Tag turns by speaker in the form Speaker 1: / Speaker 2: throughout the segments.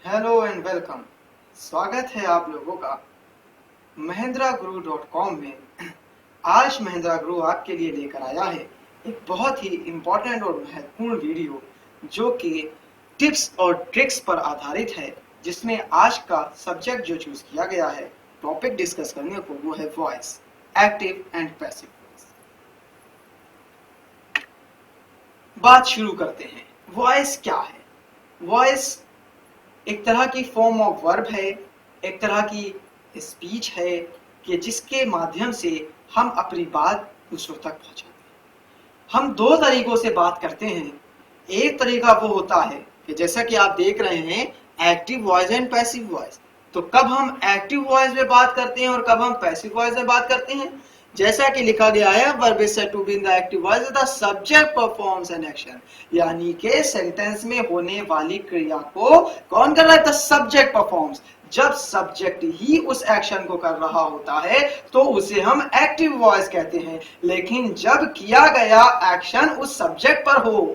Speaker 1: Hello and welcome. स्वागत है आप लोगों का महिंद्रागुरु.com में। आज महिंद्रा गुरु आपके लिए लेकर आया है एक बहुत ही इम्पोर्टेंट और महत्वपूर्ण वीडियो जो कि टिप्स और ट्रिक्स पर आधारित है, जिसमें आज का सब्जेक्ट जो चूज किया गया है टॉपिक डिस्कस करने को वो है voice, active and passive voice. बात शुरू करते हैं। वॉइस क्या है? वॉइस एक तरह की फॉर्म ऑफ वर्ब है, एक तरह की स्पीच है कि जिसके माध्यम से हम अपनी बात दूसरों तक पहुंचाते हैं। हम दो तरीकों से बात करते हैं। एक तरीका वो होता है कि जैसा कि आप देख रहे हैं active voice and passive voice. तो कब हम एक्टिव वॉइस में बात करते हैं और कब हम पैसिव वॉइस में बात करते हैं? जैसा कि लिखा गया है verb is said to be in the active voice the subject performs an action, यानी कि सेंटेंस में होने वाली क्रिया को कौन कर रहा है? The subject performs. जब सब्जेक्ट ही उस एक्शन को कर रहा होता है तो उसे हम एक्टिव वॉइस कहते हैं। लेकिन जब किया गया एक्शन उस सब्जेक्ट पर हो,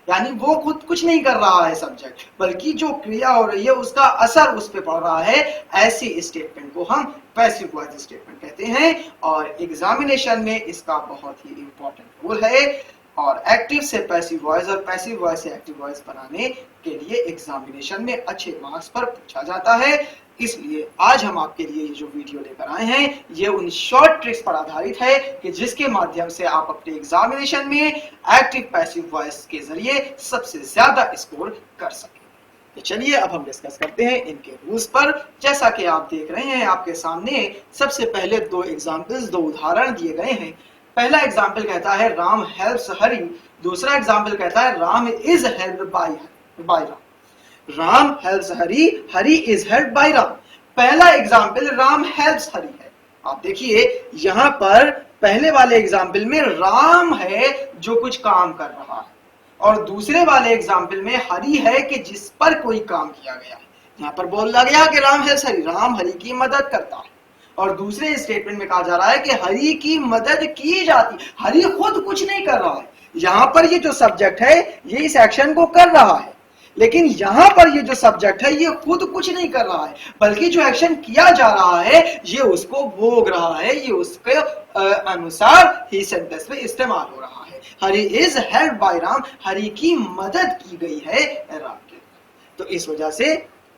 Speaker 1: यानी वो खुद कुछ नहीं कर रहा है सब्जेक्ट, बल्कि जो क्रिया हो रही है उसका असर उस पे पड़ रहा है, ऐसी स्टेटमेंट को हम पैसिव वॉइस स्टेटमेंट कहते हैं। और एग्जामिनेशन में इसका बहुत ही इंपॉर्टेंट रोल है। और एक्टिव से पैसिव वॉइस और पैसिव वॉइस से एक्टिव वॉइस बनाने के लिए एग्जामिनेशन में अच्छे मार्क्स पर पूछा जाता है। इसलिए आज हम आपके लिए ये जो वीडियो लेकर आए हैं ये उन शॉर्ट ट्रिक्स पर आधारित है कि जिसके माध्यम से आप अपने एग्जामिनेशन में एक्टिव पैसिव वॉइस के जरिए सबसे ज्यादा स्कोर कर सकें। तो चलिए अब हम डिस्कस करते हैं इनके रूल्स पर। जैसा कि आप देख रहे हैं आपके सामने सबसे पहले दो उदाहरण दिए गए हैं। पहला एग्जाम्पल कहता है राम हेल्प्स हरि, दूसरा एग्जाम्पल कहता है Ram is helped bye Ram. Ram helps Hari, Hari is helped bye Ram. पहला एग्जाम्पल राम हेल्प्स हरि है। आप देखिए यहां पर पहले वाले एग्जाम्पल में राम है जो कुछ काम कर रहा है, और दूसरे वाले एग्जाम्पल में हरि है कि जिस पर कोई काम किया गया है। यहाँ पर बोला गया कि राम हेल्प्स हरि, राम हरि की मदद करता है। और दूसरे स्टेटमेंट में कहा जा रहा है कि हरि की मदद की जाती, हरि खुद कुछ नहीं कर रहा है। यहां पर ये जो सब्जेक्ट है ये इस एक्शन को कर रहा है, लेकिन यहां पर ये जो सब्जेक्ट है ये खुद कुछ नहीं कर रहा है, बल्कि जो एक्शन किया जा रहा है ये उसको भोग रहा है, ये उसके अनुसार ही सेंटेंस में इस्तेमाल हो रहा है। Hari is helped bye Ram, Hari की मदद की गई है राम के। तो इस वजह से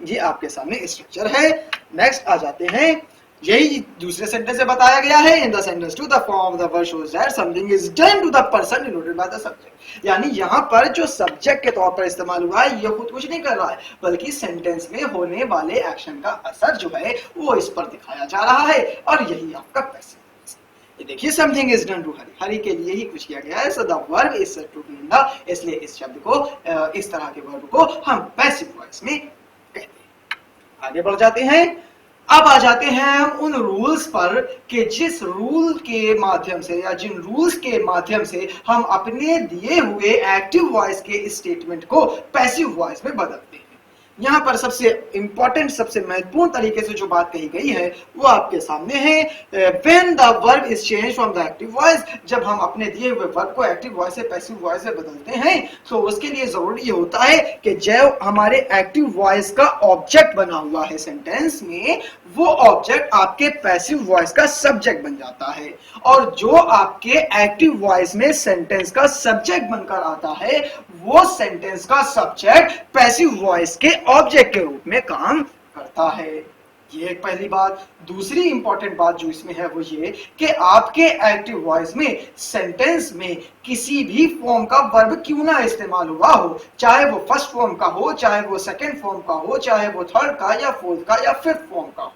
Speaker 1: ये आपके सामने स्ट्रक्चर है। नेक्स्ट आ जाते हैं, यही दूसरे सेंटेंस से बताया गया है। In the sentence to the form of the verb shows that something is done to the person denoted by the subject, यानी यहाँ पर जो सब्जेक्ट के तौर पर इस्तेमाल हुआ है ये खुद कुछ नहीं कर रहा है, बल्कि सेंटेंस में होने वाले एक्शन का असर जो है वो इस पर दिखाया जा रहा है, और यही आपका पैसिव वॉइस है। ये देखिए something is done to Hari, Hari के लिए ही कुछ किया गया है। So the verb is said to be in the, इसलिए इस शब्द को इस तरह के वर्ब को हम पैसिव वॉइस में कहते हैं। आगे बढ़ जाते हैं। अब आ जाते हैं हम उन रूल्स पर कि जिस रूल के माध्यम से या जिन रूल्स के माध्यम से हम अपने दिए हुए एक्टिव वॉइस के स्टेटमेंट को पैसिव वॉइस में बदलते हैं। यहाँ पर सबसे इंपॉर्टेंट, सबसे महत्वपूर्ण तरीके से जो बात कही गई है वो आपके सामने है। When the verb is change from the active voice, जब हम अपने दिए हुए वर्ब को एक्टिव वॉइस से पैसिव वॉइस में बदलते हैं तो उसके लिए जरूरी ये होता है कि जो हमारे एक्टिव वॉइस का ऑब्जेक्ट बना हुआ है सेंटेंस में, वो ऑब्जेक्ट आपके पैसिव वॉइस का सब्जेक्ट बन जाता है, और जो आपके एक्टिव वॉइस में सेंटेंस का सब्जेक्ट बनकर आता है वो सेंटेंस का सब्जेक्ट पैसिव वॉइस के ऑब्जेक्ट के रूप में काम करता है। ये एक पहली बात। दूसरी इंपॉर्टेंट बात जो इसमें है वो ये कि आपके एक्टिव वॉइस में सेंटेंस में किसी भी फॉर्म का वर्ब क्यों ना इस्तेमाल हुआ हो, चाहे वो फर्स्ट फॉर्म का हो, चाहे वो सेकंड फॉर्म का हो, चाहे वो थर्ड का या फोर्थ का या फिफ्थ फॉर्म का हो,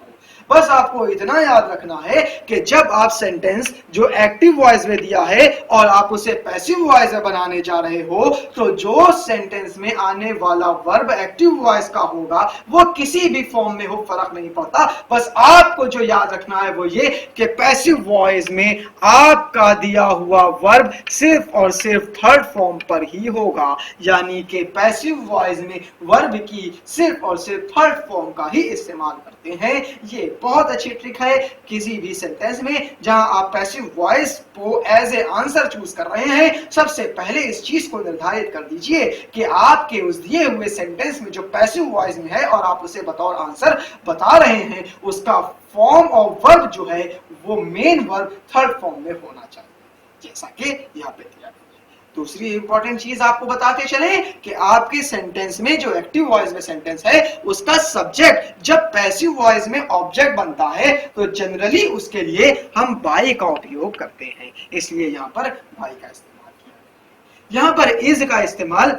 Speaker 1: बस आपको इतना याद रखना है कि जब आप सेंटेंस जो एक्टिव वॉइस में दिया है और आप उसे पैसिव वॉइस में बनाने जा रहे हो, तो जो सेंटेंस में आने वाला वर्ब एक्टिव वॉइस का होगा वो किसी भी फॉर्म में हो फर्क नहीं पड़ता। बस आपको जो याद रखना है वो ये कि पैसिव वॉइस में आपका दिया हुआ वर्ब सिर्फ और सिर्फ थर्ड फॉर्म पर ही होगा, यानी कि पैसिव वॉइस में वर्ब की सिर्फ और सिर्फ थर्ड फॉर्म का ही इस्तेमाल करते हैं। ये बहुत अच्छी ट्रिक है किसी भी सेंटेंस में जहां आप पैसिव वॉइस को एज ए आंसर चूज कर रहे हैं। सबसे पहले इस चीज को निर्धारित कर दीजिए कि आपके उस दिए हुए सेंटेंस में जो पैसिव वॉइस में है और आप उसे बतौर आंसर बता रहे हैं, उसका फॉर्म ऑफ वर्ब जो है वो मेन वर्ब थर्ड फॉर्म में होना चाहिए, जैसा कि यहाँ पे दिया गया है। दूसरी इंपॉर्टेंट चीज आपको बताते चले कि आपके सेंटेंस में जो एक्टिव वॉइस में सेंटेंस है उसका सब्जेक्ट जब पैसिव वॉइस में ऑब्जेक्ट बनता है तो जनरली उसके लिए हम बाई का उपयोग करते हैं, इसलिए यहाँ पर बाई का इस्तेमाल किया गया। यहाँ पर इज का इस्तेमाल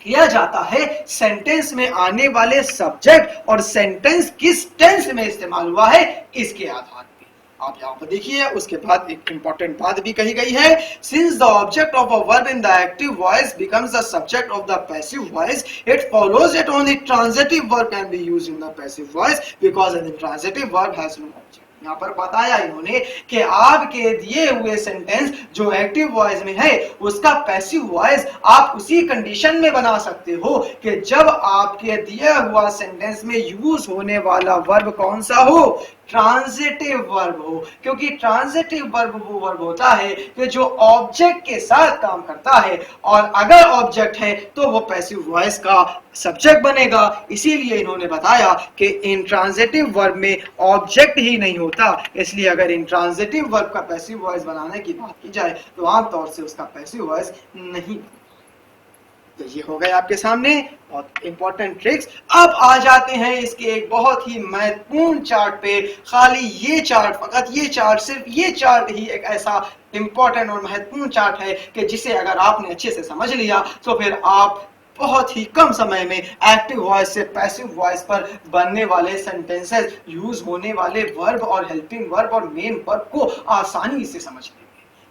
Speaker 1: किया जाता है सेंटेंस में आने वाले सब्जेक्ट और सेंटेंस किस टेंस में इस्तेमाल हुआ है इसके आधार पर। आप यहाँ पर देखिए, उसके बाद एक इंपॉर्टेंट बात भी कही गई है, since the object of a verb in the active voice becomes the subject of the passive voice, it follows that only transitive verb can be used in the passive voice because an transitive verb has no object. यहाँ पर बताया इन्होंने कि आपके दिए हुए sentence जो active voice में है उसका पैसिव वॉइस आप उसी कंडीशन में बना सकते हो कि जब आपके दिया हुआ सेंटेंस में यूज होने वाला वर्ब कौन सा हो, ट्रांजिटिव वर्ब हो, क्योंकि ट्रांजिटिव वर्ब वो वर्ब होता है कि जो ऑब्जेक्ट के साथ काम करता है और अगर ऑब्जेक्ट है तो वो पैसिव वॉइस का सब्जेक्ट बनेगा। इसीलिए इन्होंने बताया कि इन ट्रांजिटिव वर्ब में ऑब्जेक्ट ही नहीं होता, इसलिए अगर इन ट्रांजिटिव वर्ब का पैसिव वॉइस बनाने की बात की जाए तो आमतौर से उसका पैसिव वॉइस नहीं। तो ये हो गए आपके सामने बहुत इंपॉर्टेंट ट्रिक्स। अब आ जाते हैं इसके एक बहुत ही महत्वपूर्ण चार्ट पे। खाली ये चार्ट, फकत ये चार्ट, सिर्फ ये चार्ट ही एक ऐसा इंपॉर्टेंट और महत्वपूर्ण चार्ट है कि जिसे अगर आपने अच्छे से समझ लिया तो फिर आप बहुत ही कम समय में एक्टिव वॉइस से पैसिव वॉइस पर बनने वाले सेंटेंसेस, यूज होने वाले वर्ब और हेल्पिंग वर्ब और मेन वर्ब को आसानी से समझ लेंगे।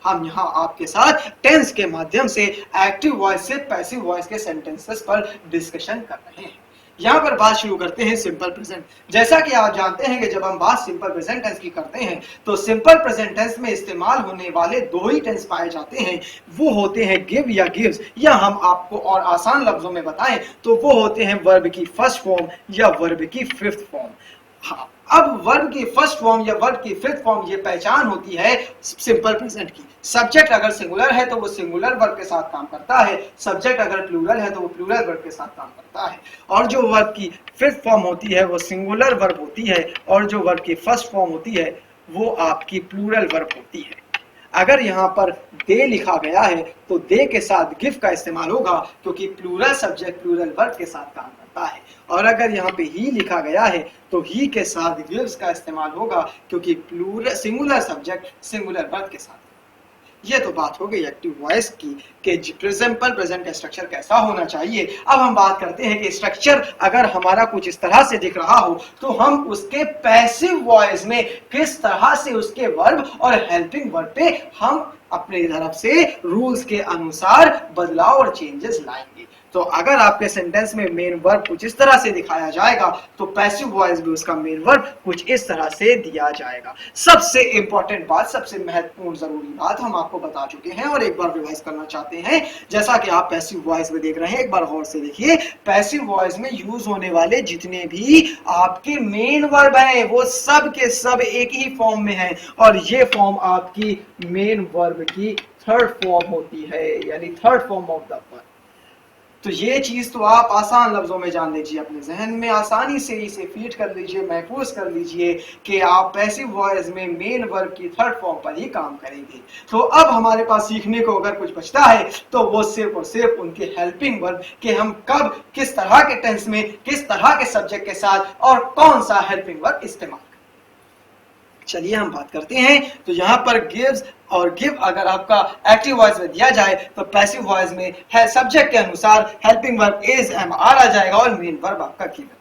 Speaker 1: हम यहाँ आपके साथ टेंस के माध्यम से एक्टिव वॉइस से पैसिव वॉइस के सेंटेंसेस पर डिस्कशन कर रहे हैं। यहाँ पर बात शुरू करते हैं सिंपल प्रेजेंट। जैसा कि आप जानते हैं कि जब हम बात सिंपल प्रेजेंट टेंस की करते हैं तो सिंपल प्रेजेंट टेंस में इस्तेमाल होने वाले दो ही टेंस पाए जाते हैं, वो होते हैं गिव या गिव्स, या हम आपको और आसान लफ्जों में बताएं तो वो होते हैं वर्ब की फर्स्ट फॉर्म या वर्ब की फिफ्थ फॉर्म। हाँ, अब वर्ब की फर्स्ट फॉर्म या वर्ब की फिफ्थ फॉर्म ये पहचान होती है सिंपल प्रेजेंट की। सब्जेक्ट अगर सिंगुलर है तो वो सिंगुलर वर्ब के साथ काम करता है, सब्जेक्ट अगर प्लूरल है तो वो प्लूरल वर्ब के साथ काम करता है, और जो वर्ब की फिफ्थ फॉर्म होती है वो सिंगुलर वर्ब होती है, और जो वर्ब की फर्स्ट फॉर्म होती है वो आपकी प्लूरल वर्ब होती है। अगर यहाँ पर दे लिखा गया है तो दे के साथ गिव का इस्तेमाल होगा क्योंकि प्लूरल सब्जेक्ट प्लूरल वर्ब के साथ काम करता है, और अगर यहाँ पे ही लिखा गया है तो ही के साथ गिव्स का इस्तेमाल होगा क्योंकि plural singular subject singular verb के साथ। ये तो बात हो गई एक्टिव वॉइस की कि सिंपल प्रेजेंट का स्ट्रक्चर कैसा होना चाहिए। अब हम बात करते हैं कि स्ट्रक्चर अगर हमारा कुछ इस तरह से दिख रहा हो तो हम उसके पैसिव वॉइस में किस तरह से उसके वर्ब और हेल्पिंग वर्ब पे हम अपने तरफ से रूल्स के अनुसार बदलाव और चेंजेस लाएंगे। तो अगर आपके सेंटेंस में मेन वर्ब कुछ इस तरह से दिखाया जाएगा तो पैसिव वॉइस भी उसका मेन वर्ब कुछ इस तरह से दिया जाएगा। सबसे इंपॉर्टेंट बात, सबसे महत्वपूर्ण जरूरी बात हम आपको बता चुके हैं और एक बार रिवाइज करना चाहते हैं। जैसा कि आप पैसिव वॉइस में देख रहे हैं, एक बार गौर से देखिए, पैसिव वॉइस में यूज होने वाले जितने भी आपके मेन वर्ब हैं वो सब के सब एक ही फॉर्म में हैं, और ये फॉर्म आपकी मेन वर्ब की थर्ड फॉर्म होती है, यानी third form of the verb. तो ये चीज तो आप आसान लफ्जों में जान लीजिए, अपने जहन में आसानी से इसे फीड कर लीजिए, महफूज कर लीजिए कि आप पैसिव वॉइस में मेन वर्ब की थर्ड फॉर्म पर ही काम करेंगे। तो अब हमारे पास सीखने को अगर कुछ बचता है तो वो सिर्फ और सिर्फ उनके हेल्पिंग वर्ब कि हम कब किस तरह के टेंस में किस तरह के सब्जेक्ट के साथ और कौन सा हेल्पिंग वर्ब इस्तेमाल। चलिए हम बात करते हैं। तो यहाँ पर गिव्स और गिव अगर आपका एक्टिव वॉइस में दिया जाए तो पैसिव वॉइस में है सब्जेक्ट के अनुसार helping verb is am are आ जाएगा और मेन वर्ब आपका गिवन।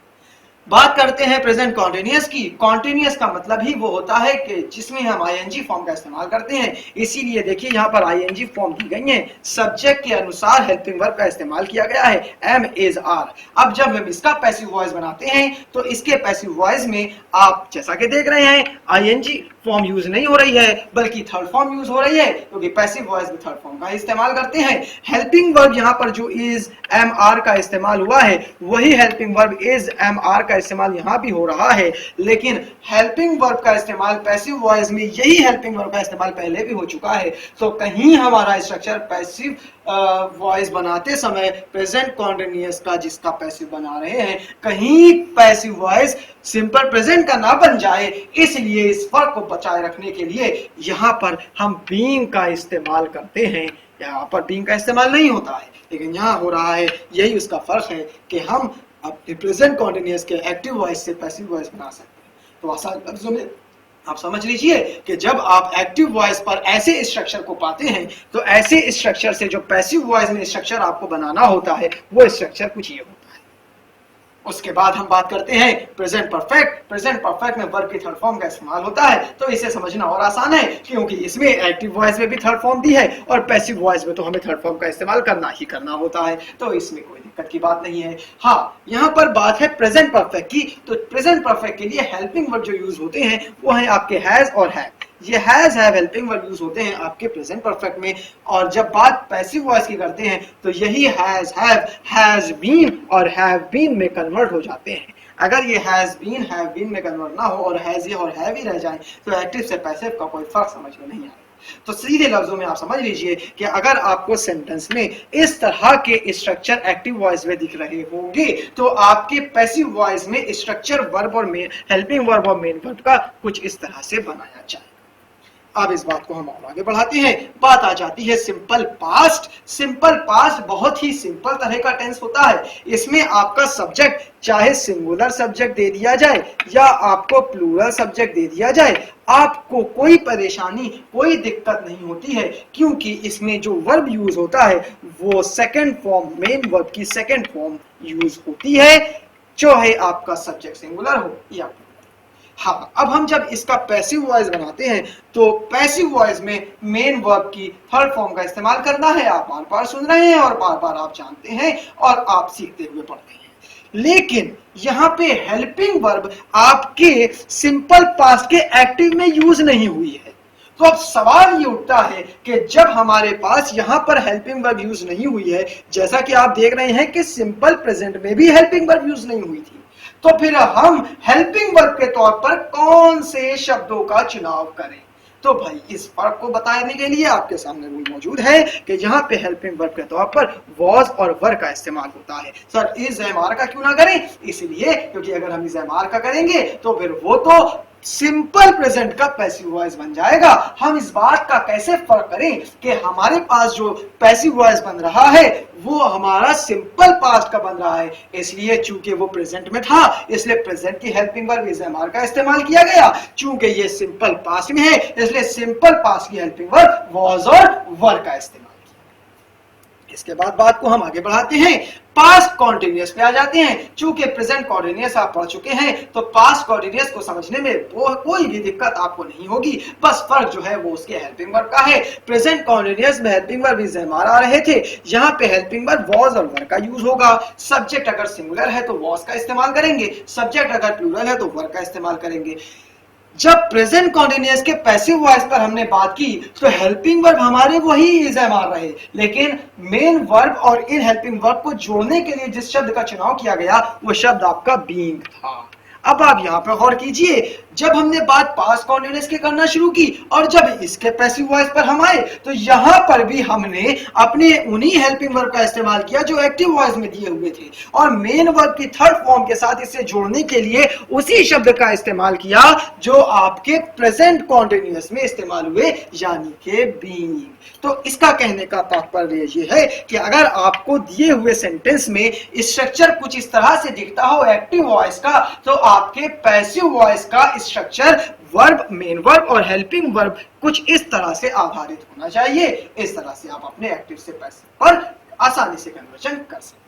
Speaker 1: बात करते हैं प्रेजेंट कॉन्टिन्यूअस की। कॉन्टिन्यूअस का मतलब ही वो होता है कि जिसमें हम आईएनजी फॉर्म का इस्तेमाल करते हैं, इसीलिए देखिए यहाँ पर आईएनजी फॉर्म दी गई है, सब्जेक्ट के अनुसार हेल्पिंग वर्ब का इस्तेमाल किया गया है, एम इज आर। अब जब हम इसका पैसिव वॉइस बनाते हैं तो इसके पैसिव वॉइस में आप जैसा कि देख रहे हैं आईएनजी फॉर्म यूज नहीं हो रही है बल्कि थर्ड फॉर्म यूज हो रही है, क्योंकि पैसिव वॉइस में थर्ड फॉर्म का इस्तेमाल करते हैं। हेल्पिंग वर्ब यहाँ पर जो इज एम आर का इस्तेमाल हुआ है वही helping verb is am are का इस्तेमाल यहाँ भी हो रहा है, लेकिन हेल्पिंग वर्ब का इस्तेमाल पैसिव वॉइस में, यही हेल्पिंग वर्ब का इस्तेमाल पहले भी हो चुका है। तो कहीं हमारा स्ट्रक्चर पैसिव वॉइस बनाते समय प्रेजेंट कॉन्टिन्यूअस का जिसका पैसिव बना रहे हैं, कहीं पैसिव वॉइस सिंपल प्रेजेंट का ना बन जाए, इसलिए इस फर्क को बचाए रखने के लिए यहाँ पर हम बीइंग का इस्तेमाल करते हैं। यहाँ पर बीइंग का इस्तेमाल नहीं होता है, लेकिन यहाँ हो रहा है। यही उसका फर्क है कि हम अपने प्रेजेंट कॉन्टिन्यूअस के एक्टिव वॉइस से पैसिव वॉइस बना सकते हैं। तो आसान लफ्जों में आप समझ लीजिए कि जब आप एक्टिव वॉइस पर ऐसे स्ट्रक्चर को पाते हैं, तो ऐसे स्ट्रक्चर से जो पैसिव वॉइस में स्ट्रक्चर आपको बनाना होता है, वो स्ट्रक्चर कुछ ये होता है। उसके बाद हम बात करते हैं प्रेजेंट परफेक्ट। प्रेजेंट परफेक्ट में वर्ब की थर्ड फॉर्म का इस्तेमाल होता है, तो इसे समझना और आसान है, क्योंकि इसमें एक्टिव वॉइस में भी थर्ड फॉर्म दी है और पैसिव वॉइस में तो हमें थर्ड फॉर्म का इस्तेमाल करना ही करना होता है, तो इसमें कोई दिक्कत की बात नहीं है। हाँ, यहाँ पर बात है प्रेजेंट परफेक्ट की। तो प्रेजेंट परफेक्ट के लिए हेल्पिंग वर्ब जो यूज होते हैं वो है आपके हैज और हैव। ये has have helping verb use होते हैं आपके प्रेजेंट परफेक्ट में, और जब बात पैसिव वॉइस की करते हैं तो यही हैज हैव, हैज बीन और हैव बीन में कन्वर्ट हो जाते हैं। अगर ये हैज बीन हैव बीन में कन्वर्ट ना हो और हैज ये और हैव ही रह जाए, तो एक्टिव से पैसिव का कोई फर्क समझ में नहीं आएगा। तो सीधे लफ्जों में आप समझ लीजिए कि अगर आपको सेंटेंस में इस तरह के स्ट्रक्चर एक्टिव वॉइस में दिख रहे होंगे, तो आपके पैसिव वॉइस में स्ट्रक्चर वर्ब और मेन, हेल्पिंग वर्ब और मेन वर्ब का कुछ इस तरह से बनाया जाए। अब इस बात को हम और आगे बढ़ाते हैं। बात आ जाती है सिंपल पास्ट। सिंपल पास्ट बहुत ही सिंपल तरह का टेंस होता है। इसमें आपका सब्जेक्ट चाहे सिंगुलर सब्जेक्ट दे दिया जाए या आपको प्लूरल सब्जेक्ट दे दिया जाए, आपको कोई परेशानी, कोई दिक्कत नहीं होती है, क्योंकि इसमें जो वर्ब यूज होता है वो सेकंड फॉर्म, मेन वर्ब की सेकंड फॉर्म यूज होती है, चाहे आपका सब्जेक्ट सिंगुलर हो या प्लूरल। हाँ, अब हम जब इसका पैसिव वॉइस बनाते हैं, तो पैसिव वॉइस में मेन वर्ब की थर्ड फॉर्म का इस्तेमाल करना है। आप बार बार सुन रहे हैं और बार बार आप जानते हैं और आप सीखते हुए पढ़ते हैं। लेकिन यहाँ पे हेल्पिंग वर्ब आपके सिंपल पास्ट के एक्टिव में यूज नहीं हुई है। तो अब सवाल ये उठता है कि जब हमारे पास यहाँ पर हेल्पिंग वर्ब यूज नहीं हुई है, जैसा कि आप देख रहे हैं कि सिंपल प्रेजेंट में भी हेल्पिंग वर्ब यूज नहीं हुई थी, तो फिर हम हेल्पिंग वर्ब के तौर पर कौन से शब्दों का चुनाव करें? तो भाई इस फर्क को बताने के लिए आपके सामने रूल मौजूद है कि यहाँ पे हेल्पिंग वर्ब के तौर पर वॉज और वर का इस्तेमाल होता है। सर इज एमआर का क्यों ना करें? इसलिए क्योंकि अगर हम इज एमआर का करेंगे तो फिर वो तो सिंपल प्रेजेंट का पैसिव वॉइस बन जाएगा। हम इस बात का कैसे फर्क करें कि हमारे पास जो पैसिव वॉइस बन रहा है वो हमारा सिंपल पास्ट का बन रहा है, इसलिए चूंकि वो प्रेजेंट में था इसलिए प्रेजेंट की हेल्पिंग वर्ब इज एमआर का इस्तेमाल किया गया। चूंकि ये सिंपल पास्ट में है इसलिए सिंपल पास्ट की हेल्पिंग वर्ब वॉज और वर का इस्तेमाल। इसके बाद बात को हम आगे बढ़ाते हैं, पास्ट कॉन्टिन्यूअस पे आ जाते हैं। चूंकि प्रेजेंट कॉन्टिन्यूअस आप पढ़ चुके हैं, तो पास्ट कॉन्टिन्यूअस को समझने में कोई भी दिक्कत आपको नहीं होगी। बस फर्क जो है वो उसके हेल्पिंग वर्ब का है। प्रेजेंट कॉन्टिन्यूअस में हेल्पिंग वर्ब इज एमआर आ रहे थे, यहाँ पे हेल्पिंग वर्ब वॉज और वर का यूज होगा। सब्जेक्ट अगर सिंगुलर है तो वॉज का इस्तेमाल करेंगे, सब्जेक्ट अगर प्लूरल है तो वर का इस्तेमाल करेंगे। जब प्रेजेंट कॉन्टिन्यूअस के पैसिव वॉइस पर हमने बात की तो हेल्पिंग वर्ब हमारे वही इज एमआर रहे, लेकिन मेन वर्ब और इन हेल्पिंग वर्ब को जोड़ने के लिए जिस शब्द का चुनाव किया गया वो शब्द आपका बीइंग था। अब आप यहाँ पर गौर कीजिए, जब हमने बात पास्ट कॉन्टिन्यूअस की करना शुरू की और जब इसके पैसिव वॉइस पर हम आए, तो यहाँ पर भी हमने अपने उन्हीं हेल्पिंग वर्ब का इस्तेमाल किया जो एक्टिव वॉइस में दिए हुए थे, और मेन वर्ब की थर्ड फॉर्म के साथ इसे जोड़ने के लिए उसी शब्द का इस्तेमाल किया जो आपके प्रेजेंट कॉन्टिन्यूअस में इस्तेमाल हुए, यानी के बीइंग। तो इसका कहने का तात्पर्य ये है कि अगर आपको दिए हुए सेंटेंस में स्ट्रक्चर कुछ इस तरह से दिखता हो एक्टिव वॉइस का, तो आपके पैसिव वॉइस का स्ट्रक्चर वर्ब, मेन वर्ब और हेल्पिंग वर्ब कुछ इस तरह से आधारित होना चाहिए। इस तरह से आप अपने एक्टिव से पैसिव पर आसानी से कन्वर्जन कर सकते हैं।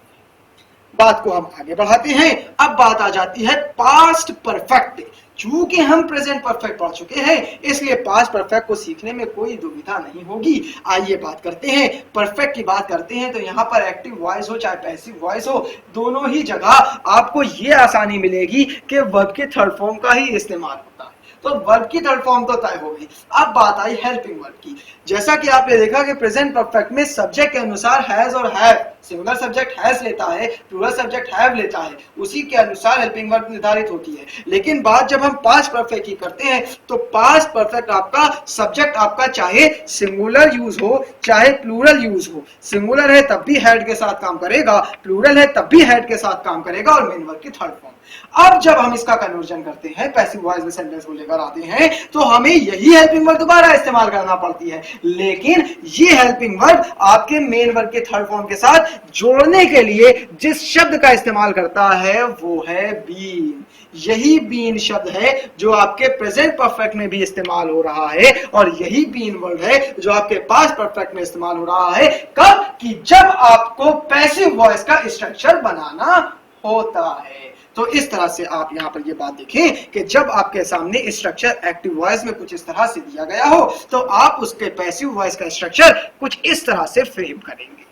Speaker 1: बात को हम आगे बढ़ाते हैं। अब बात आ जाती है पास्ट परफेक्ट पे। चूंकि हम प्रेजेंट परफेक्ट पढ़ चुके हैं इसलिए पास्ट परफेक्ट को सीखने में कोई दुविधा नहीं होगी। आइए बात करते हैं परफेक्ट की। बात करते हैं तो यहाँ पर एक्टिव वॉइस हो चाहे पैसिव वॉइस हो, दोनों ही जगह आपको ये आसानी मिलेगी कि वर्ब के थर्ड फॉर्म का ही इस्तेमाल होता है। तो वर्ब की थर्ड फॉर्म तो तय हो गई। अब बात आई हेल्पिंग वर्ब की। जैसा कि आपने देखा कि प्रेजेंट परफेक्ट में सब्जेक्ट के अनुसार हैज और हैव, सिंगुलर सब्जेक्ट हैज लेता है, प्लूरल सब्जेक्ट हैव लेता है, उसी के अनुसार हेल्पिंग वर्ब निर्धारित होती है। लेकिन बात जब हम पास्ट परफेक्ट की करते हैं तो पास्ट परफेक्ट आपका सब्जेक्ट आपका चाहे सिंगुलर यूज हो चाहे प्लूरल यूज हो, सिंगुलर है तब भी हैड के साथ काम करेगा, प्लूरल है तब भी हैड के साथ काम करेगा और मेन वर्ब की थर्ड फॉर्म। अब जब हम इसका कन्वर्जन करते हैं, पैसिव वॉइस में सेंटेंस को लेकर आते हैं, तो हमें यही हेल्पिंग वर्ब दोबारा इस्तेमाल करना पड़ती है, लेकिन ये हेल्पिंग वर्ब आपके मेन वर्ब के थर्ड फॉर्म के साथ जोड़ने के लिए जिस शब्द का इस्तेमाल करता है वो है बीन। यही बीन शब्द है जो आपके प्रेजेंट परफेक्ट में भी इस्तेमाल हो रहा है और यही बीन वर्ड है जो आपके पास्ट परफेक्ट में इस्तेमाल हो रहा है। कब? कि जब आपको पैसिव वॉइस का स्ट्रक्चर बनाना होता है। तो इस तरह से आप यहां पर ये बात देखें कि जब आपके सामने स्ट्रक्चर एक्टिव वॉइस में कुछ इस तरह से दिया गया हो तो आप उसके पैसिव वॉइस का स्ट्रक्चर कुछ इस तरह से फ्रेम करेंगे।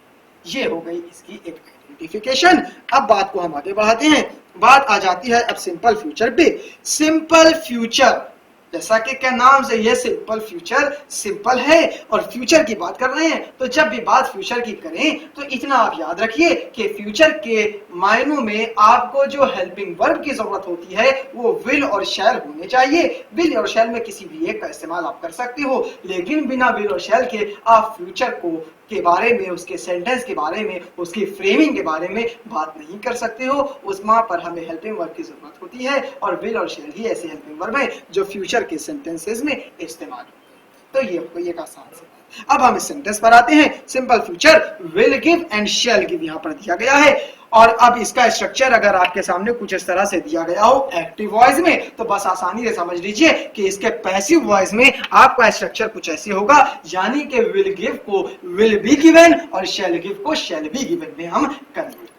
Speaker 1: ये हो गई इसकी एक आइडेंटिफिकेशन। अब बात को हम आगे बढ़ाते हैं, बात आ जाती है अब सिंपल फ्यूचर पे। सिंपल फ्यूचर, जैसा कि क्या नाम से ये सिंपल फ्यूचर सिंपल है और फ्यूचर की बात कर रहे हैं, तो जब भी बात फ्यूचर की करें तो इतना आप याद रखिए कि फ्यूचर के मायनों में आपको जो हेल्पिंग वर्ब की जरूरत होती है वो विल और शैल होने चाहिए। विल और शैल में किसी भी एक का इस्तेमाल आप कर सकते हो, लेकिन बिना विल और शैल के आप फ्यूचर को के बारे में, उसके सेंटेंस के बारे में, उसकी फ्रेमिंग के बारे में बात नहीं कर सकते हो। उस वहां पर हमें हेल्पिंग वर्ब की जरूरत होती है और विल और शैल ही ऐसे हेल्पिंग वर्ब है जो फ्यूचर के सेंटेंसेस में इस्तेमाल होते हैं। तो ये कोई एक आसान सी बात। अब हम इस सेंटेंस पर आते हैं। Simple future will give and shall give यहां पर दिया गया है और अब इसका स्ट्रक्चर अगर आपके सामने कुछ इस तरह से दिया गया हो एक्टिव वॉइस में तो बस आसानी से समझ लीजिए कि इसके पैसिव वॉइस में आपका स्ट्रक्चर कुछ ऐसे होगा, यानी कि विल गिव को विल बी गिवन और शैल गिव को शैल बी गिवन में हम करेंगे।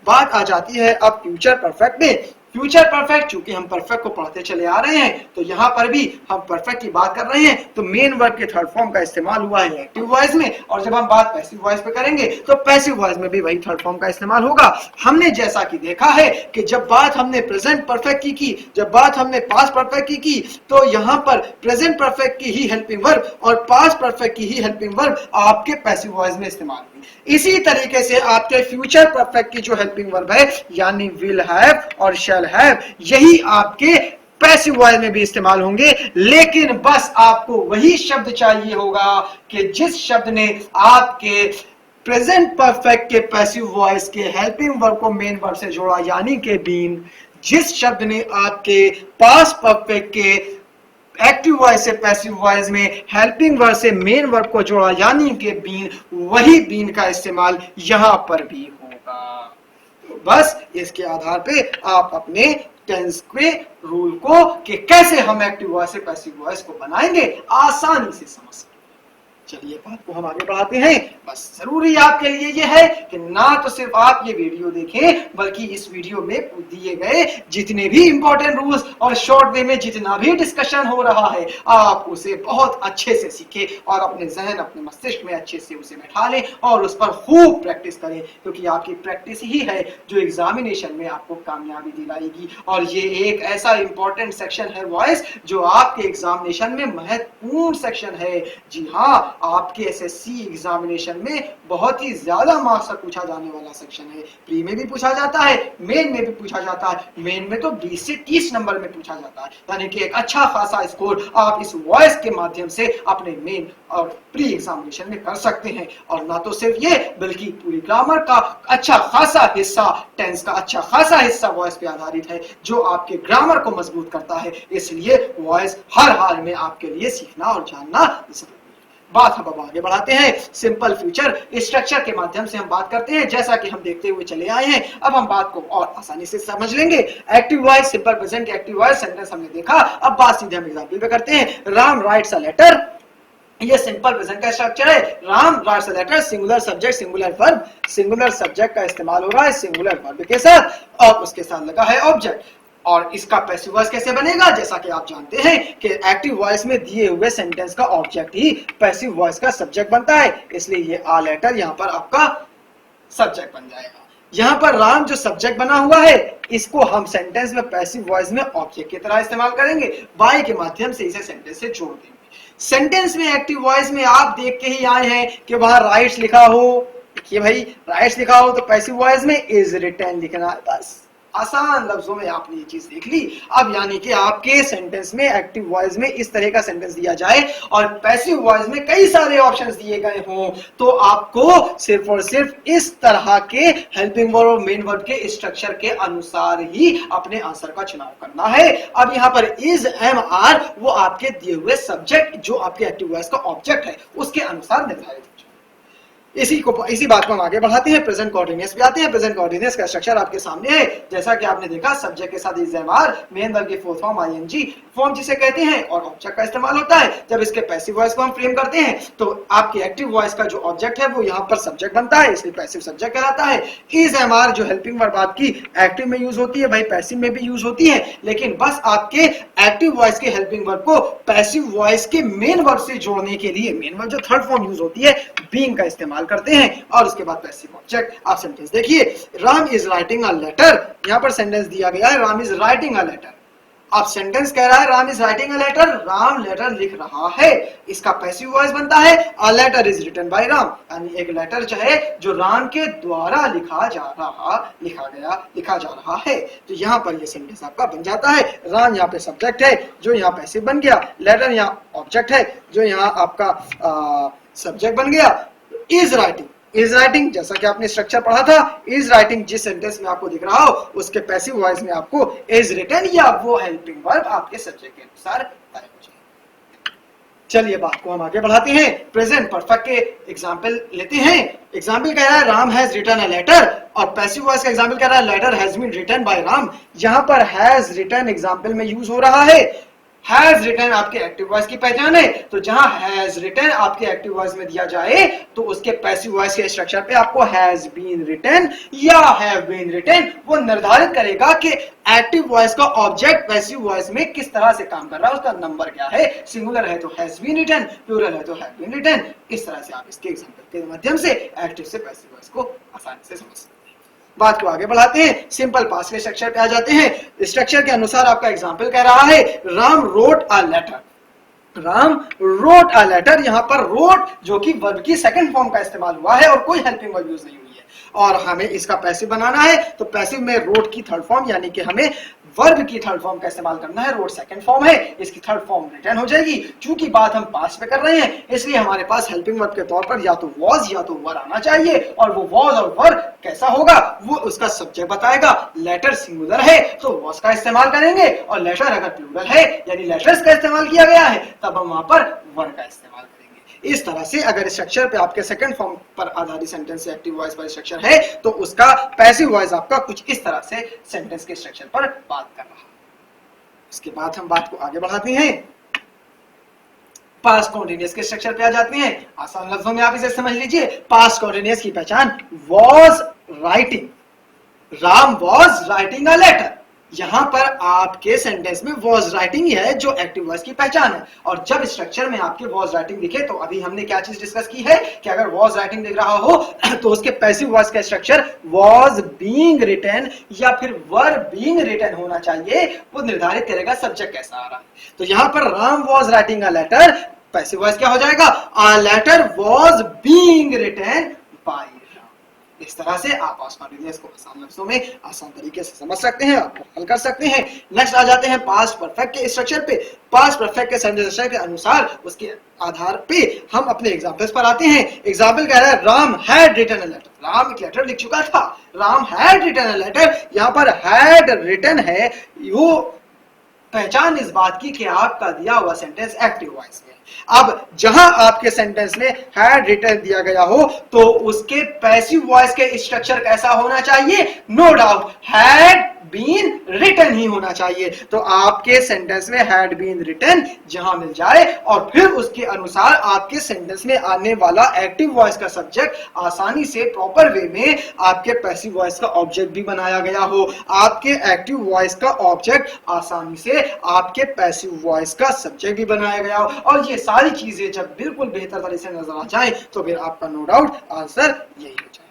Speaker 1: बात आ जाती है अब फ्यूचर परफेक्ट में। फ्यूचर परफेक्ट, चूंकि हम परफेक्ट को पढ़ते चले आ रहे हैं तो यहां पर भी हम परफेक्ट की बात कर रहे हैं, तो मेन वर्ब के थर्ड फॉर्म का इस्तेमाल हुआ है एक्टिव वॉइस में और जब हम बात पैसिव वॉइस पे करेंगे तो पैसिव वॉइस में भी वही थर्ड फॉर्म का इस्तेमाल होगा। हमने जैसा कि देखा है कि जब बात हमने प्रेजेंट परफेक्ट की, जब बात हमने पास्ट परफेक्ट की तो यहां पर प्रेजेंट परफेक्ट की ही हेल्पिंग वर्ब और पास्ट परफेक्ट की ही हेल्पिंग वर्ब आपके पैसिव वॉइस में इस्तेमाल हुई। इसी तरीके से आपके फ्यूचर परफेक्ट की जो हेल्पिंग वर्ब है यानी विल हैव और शैल हैव, यही आपके पैसिव वॉइस में भी इस्तेमाल होंगे, लेकिन बस आपको वही शब्द चाहिए होगा कि जिस शब्द ने आपके प्रेजेंट परफेक्ट के पैसिव वॉइस के हेल्पिंग वर्ब को मेन वर्ब से जोड़ा यानी कि बीन, जिस शब्द ने आपके पास्ट परफेक्ट के एक्टिव वॉइस से पैसिव वॉइस में हेल्पिंग वर्ब से मेन वर्ब को जोड़ा यानी कि बीन, वही बीन का इस्तेमाल यहां पर भी होगा। तो बस इसके आधार पे आप अपने टेंस के रूल को कि कैसे हम एक्टिव वॉइस से पैसिव वॉइस को बनाएंगे आसानी से समझ सकते। चलिए बात को हम आगे बढ़ाते हैं। बस जरूरी आपके लिए ये है कि ना तो सिर्फ आप ये वीडियो देखें बल्कि इस वीडियो में दिए गए जितने भी इंपॉर्टेंट रूल्स और शॉर्ट वे में जितना भी डिस्कशन हो रहा है आप उसे बहुत अच्छे से सीखें और अपने जहन, अपने मस्तिष्क में अच्छे से उसे बैठा लें और उस पर खूब प्रैक्टिस करें, क्योंकि आपकी प्रैक्टिस ही है जो एग्जामिनेशन में आपको कामयाबी दिलाएगी। और ये एक ऐसा इंपॉर्टेंट सेक्शन है वॉइस जो आपके एग्जामिनेशन में महत्वपूर्ण सेक्शन है। जी हाँ, आपके एसएससी एग्जामिनेशन में बहुत ही ज्यादा मार्क्स तक पूछा जाने वाला सेक्शन है। प्री में भी पूछा जाता है, मेन में भी पूछा जाता है, मेन में तो 20 से 30 नंबर में पूछा जाता है, यानी कि एक अच्छा खासा स्कोर आप इस वॉइस के माध्यम से अपने मेन और प्री एग्जामिनेशन में कर सकते हैं। और ना तो सिर्फ ये बल्कि पूरी ग्रामर का अच्छा खासा हिस्सा, टेंस का अच्छा खासा हिस्सा वॉइस पे आधारित है जो आपके ग्रामर को मजबूत करता है। इसलिए वॉइस हर हाल में आपके लिए सीखना और जानना जरूरी। बात हम आगे बढ़ाते हैं। सिंपल फ्यूचर स्ट्रक्चर के माध्यम से हम बात करते हैं, जैसा कि हम देखते हुए चले आए हैं। अब हम बात को और आसानी से समझ लेंगे। Active voice, simple present active voice sentence हमने देखा। अब बात सीधे हम एग्जांपल पे करते हैं। राम राइट्स अ लेटर, ये सिंपल प्रेजेंट का स्ट्रक्चर है। Ram writes a letter, singular subject singular verb, singular subject का इस्तेमाल हो रहा है सिंगुलर वर्ब के साथ और उसके साथ लगा है ऑब्जेक्ट। और इसका पैसिव वॉइस कैसे बनेगा? जैसा कि आप जानते हैं कि एक्टिव वॉइस में दिए हुए सेंटेंस का ऑब्जेक्ट ही पैसिव वॉइस का सब्जेक्ट बनता है, इसलिए ये आ लेटर यहां पर आपका सब्जेक्ट बन जाएगा। यहां पर राम जो सब्जेक्ट बना हुआ है इसको हम सेंटेंस में पैसिव वॉइस में ऑब्जेक्ट की तरह इस्तेमाल करेंगे, बाय के माध्यम से इसे सेंटेंस से जोड़ देंगे। सेंटेंस में एक्टिव वॉइस में आप देख के ही आए हैं कि वहां राइट्स लिखा हो, कि भाई राइट्स लिखा हो तो पैसिव वॉइस में इज रिटन लिखना है, बस आसान लफ्जों में आपने ये चीज देख ली। अब यानी कि आपके सेंटेंस में एक्टिव वॉइस में इस तरह का सेंटेंस दिया जाए और पैसिव वॉइस में कई सारे ऑप्शंस दिए गए हों, तो आपको सिर्फ और सिर्फ इस तरह के हेल्पिंग वर्ब और मेन वर्ब के स्ट्रक्चर के अनुसार ही अपने आंसर का चुनाव करना है। अब यहाँ पर इज, एम, आर वो आपके दिए हुए सब्जेक्ट जो आपके एक्टिव वॉइस का ऑब्जेक्ट है उसके अनुसार निर्धारित। इसी बात को हम आगे बढ़ाते हैं, प्रेजेंट कॉर्डिनेट्स पे आते हैं। प्रेजेंट कॉर्डिनेट्स का स्ट्रक्चर आपके सामने है, जैसा कि आपने देखा सब्जेक्ट के साथ is, am, are, main verb की फोर्थ फॉर्म आईएनजी फॉर्म जिसे कहते हैं और ऑब्जेक्ट का इस्तेमाल होता है। जब इसके पैसिव वॉइस को हम फ्रेम करते हैं तो आपके एक्टिव वॉइस का जो ऑब्जेक्ट है वो यहाँ पर सब्जेक्ट बनता है, इसलिए पैसिव सब्जेक्ट कहलाता है। इज, एम, आर जो हेल्पिंग वर्ब आपकी एक्टिव में यूज होती है, भाई पैसिव में भी यूज होती है, लेकिन बस आपके एक्टिव वॉइस के हेल्पिंग वर्ब को पैसिव वॉइस के मेन वर्ब से जोड़ने के लिए मेन वर्ब जो थर्ड फॉर्म यूज होती है बीइंग का इस्तेमाल करते हैं। और उसके बाद पैसिव ऑब्जेक्ट। आप सेंटेंस देखिए, Ram is writing a letter, यहां पर सेंटेंस दिया गया है Ram is writing a letter. अब सेंटेंस कह रहा है Ram is writing a letter, Ram letter लिख रहा है, इसका पैसिव वॉइस बनता है a letter is written by Ram, यानी एक लेटर जो है जो राम के द्वारा लिखा जा रहा है। तो यहाँ पर ये सेंटेंस आपका बन जाता है। राम यहाँ पे सब्जेक्ट है जो यहाँ पैसिव बन गया, लेटर यहाँ ऑब्जेक्ट है जो यहाँ आपका सब्जेक्ट बन गया। इज राइटिंग जैसा कि आपने स्ट्रक्चर पढ़ा था, इज राइटिंग जिस सेंटेंस में आपको दिख रहा हो उसके पैसिव वॉइस में आपको इज रिटन या वो हेल्पिंग वर्ब आपके सब्जेक्ट के अनुसार तय हो जाए। चलिए बात को हम आगे बढ़ाते हैं, प्रेजेंट परफेक्ट के एग्जांपल लेते हैं। एग्जांपल कह रहा है Ram has written a letter और पैसिव वॉइस का एग्जांपल कह रहा है letter has been written by Ram. यहां पर हैज रिटन एग्जांपल में यूज हो रहा है। हैज रिटन आपके एक्टिव वॉइस की पहचान है, तो जहां हैज रिटन आपके एक्टिव वॉइस में दिया जाए तो उसके पैसिव वॉइस के स्ट्रक्चर पे आपको हैज बीन रिटन या हैव बीन रिटन वो निर्धारित करेगा कि एक्टिव वॉइस का ऑब्जेक्ट पैसिव वॉइस में किस तरह से काम कर रहा है, उसका नंबर क्या है। सिंगुलर है तो हैज बीन रिटन, प्लूरल है तो हैव बीन रिटन। इस तरह से आप इसके एग्जांपल के माध्यम से एक्टिव से पैसिव वॉइस को आसानी से समझ सकते हैं। बात को आगे बढ़ाते हैं, सिंपल पास्ट के स्ट्रक्चर पे आ जाते हैं। स्ट्रक्चर के अनुसार आपका एग्जांपल कह रहा है Ram wrote a letter, Ram wrote a letter. यहां पर रोट जो कि वर्ब की सेकंड फॉर्म का इस्तेमाल हुआ है और कोई हेल्पिंग वर्ब यूज नहीं हुई है और हमें इसका पैसिव बनाना है, तो पैसिव में रोट की थर्ड फॉर्म यानी कि हमें वर्ब की थर्ड फॉर्म का इस्तेमाल करना है। रोट सेकंड फॉर्म है, इसकी थर्ड फॉर्म रिटर्न हो जाएगी। चूंकि बात हम पास्ट में कर रहे हैं इसलिए हमारे पास हेल्पिंग वर्ब के तौर पर या तो वॉज या तो वर आना चाहिए और वो वॉज और वर कैसा होगा वो उसका सब्जेक्ट बताएगा। लेटर सिंगुलर है तो वॉज का इस्तेमाल करेंगे और लेटर अगर प्लूरल है यानी लेटर्स का इस्तेमाल किया गया है तब हम वहां पर वर का इस्तेमाल करेंगे। इस तरह से अगर स्ट्रक्चर पे आपके सेकंड फॉर्म पर आधारित सेंटेंस से एक्टिव वॉइस पर स्ट्रक्चर है तो उसका पैसिव वॉइस आपका कुछ इस तरह से सेंटेंस के स्ट्रक्चर पर बात कर रहा है। इसके बाद हम बात को आगे बढ़ाते हैं, पास्ट कॉन्टिन्यूअस के स्ट्रक्चर पे आ जाते हैं। आसान लफ्जों में आप इसे समझ लीजिए, पास्ट कॉन्टिन्यूअस की पहचान was writing, Ram was writing a letter. यहां पर आपके सेंटेंस में वॉज राइटिंग ही है जो एक्टिव वॉइस की पहचान है और जब स्ट्रक्चर में आपके वॉज राइटिंग दिखे तो अभी हमने क्या चीज डिस्कस की है कि अगर वॉज राइटिंग दिख रहा हो तो उसके पैसिव वॉइस का स्ट्रक्चर वॉज बीइंग रिटन या फिर वर बीइंग रिटन होना चाहिए, वो निर्धारित करेगा सब्जेक्ट कैसा आ रहा है। तो यहां पर Ram was writing a letter, passive voice क्या हो जाएगा, a letter was being written by. इस तरह से आप पास्ट कॉन्टिन्यूअस को आसान लफ्जों में आसान तरीके से समझ सकते हैं और हल कर सकते हैं। नेक्स्ट आ जाते हैं पास्ट परफेक्ट के स्ट्रक्चर पे। पास्ट परफेक्ट के सेंटेंस स्ट्रक्चर के अनुसार उसके आधार पे हम अपने एग्जांपल्स पर आते हैं। एग्जांपल कह रहा है Ram had written a letter, Ram एक लेटर लिख चुका था, Ram had written a letter. यहां पर हैड रिटन है, वो पहचान इस बात की कि आपका दिया हुआ सेंटेंस एक्टिव वॉइस में। अब जहां आपके सेंटेंस में हैड रिटन दिया गया हो तो उसके पैसिव वॉइस के स्ट्रक्चर कैसा होना चाहिए, no doubt had been written ही होना चाहिए। तो आपके सेंटेंस में हैड बीन रिटन जहां मिल जाए और फिर उसके अनुसार आपके सेंटेंस में आने वाला एक्टिव वॉइस का सब्जेक्ट आसानी से प्रॉपर वे में आपके पैसिव वॉइस का ऑब्जेक्ट भी बनाया गया हो, आपके एक्टिव वॉइस का ऑब्जेक्ट आसानी से आपके पैसिव वॉइस का सब्जेक्ट भी बनाया गया हो, और ये सारी चीजें जब बिल्कुल बेहतर तरह से नजर आ जाए तो फिर आपका नो डाउट आंसर यही हो जाए।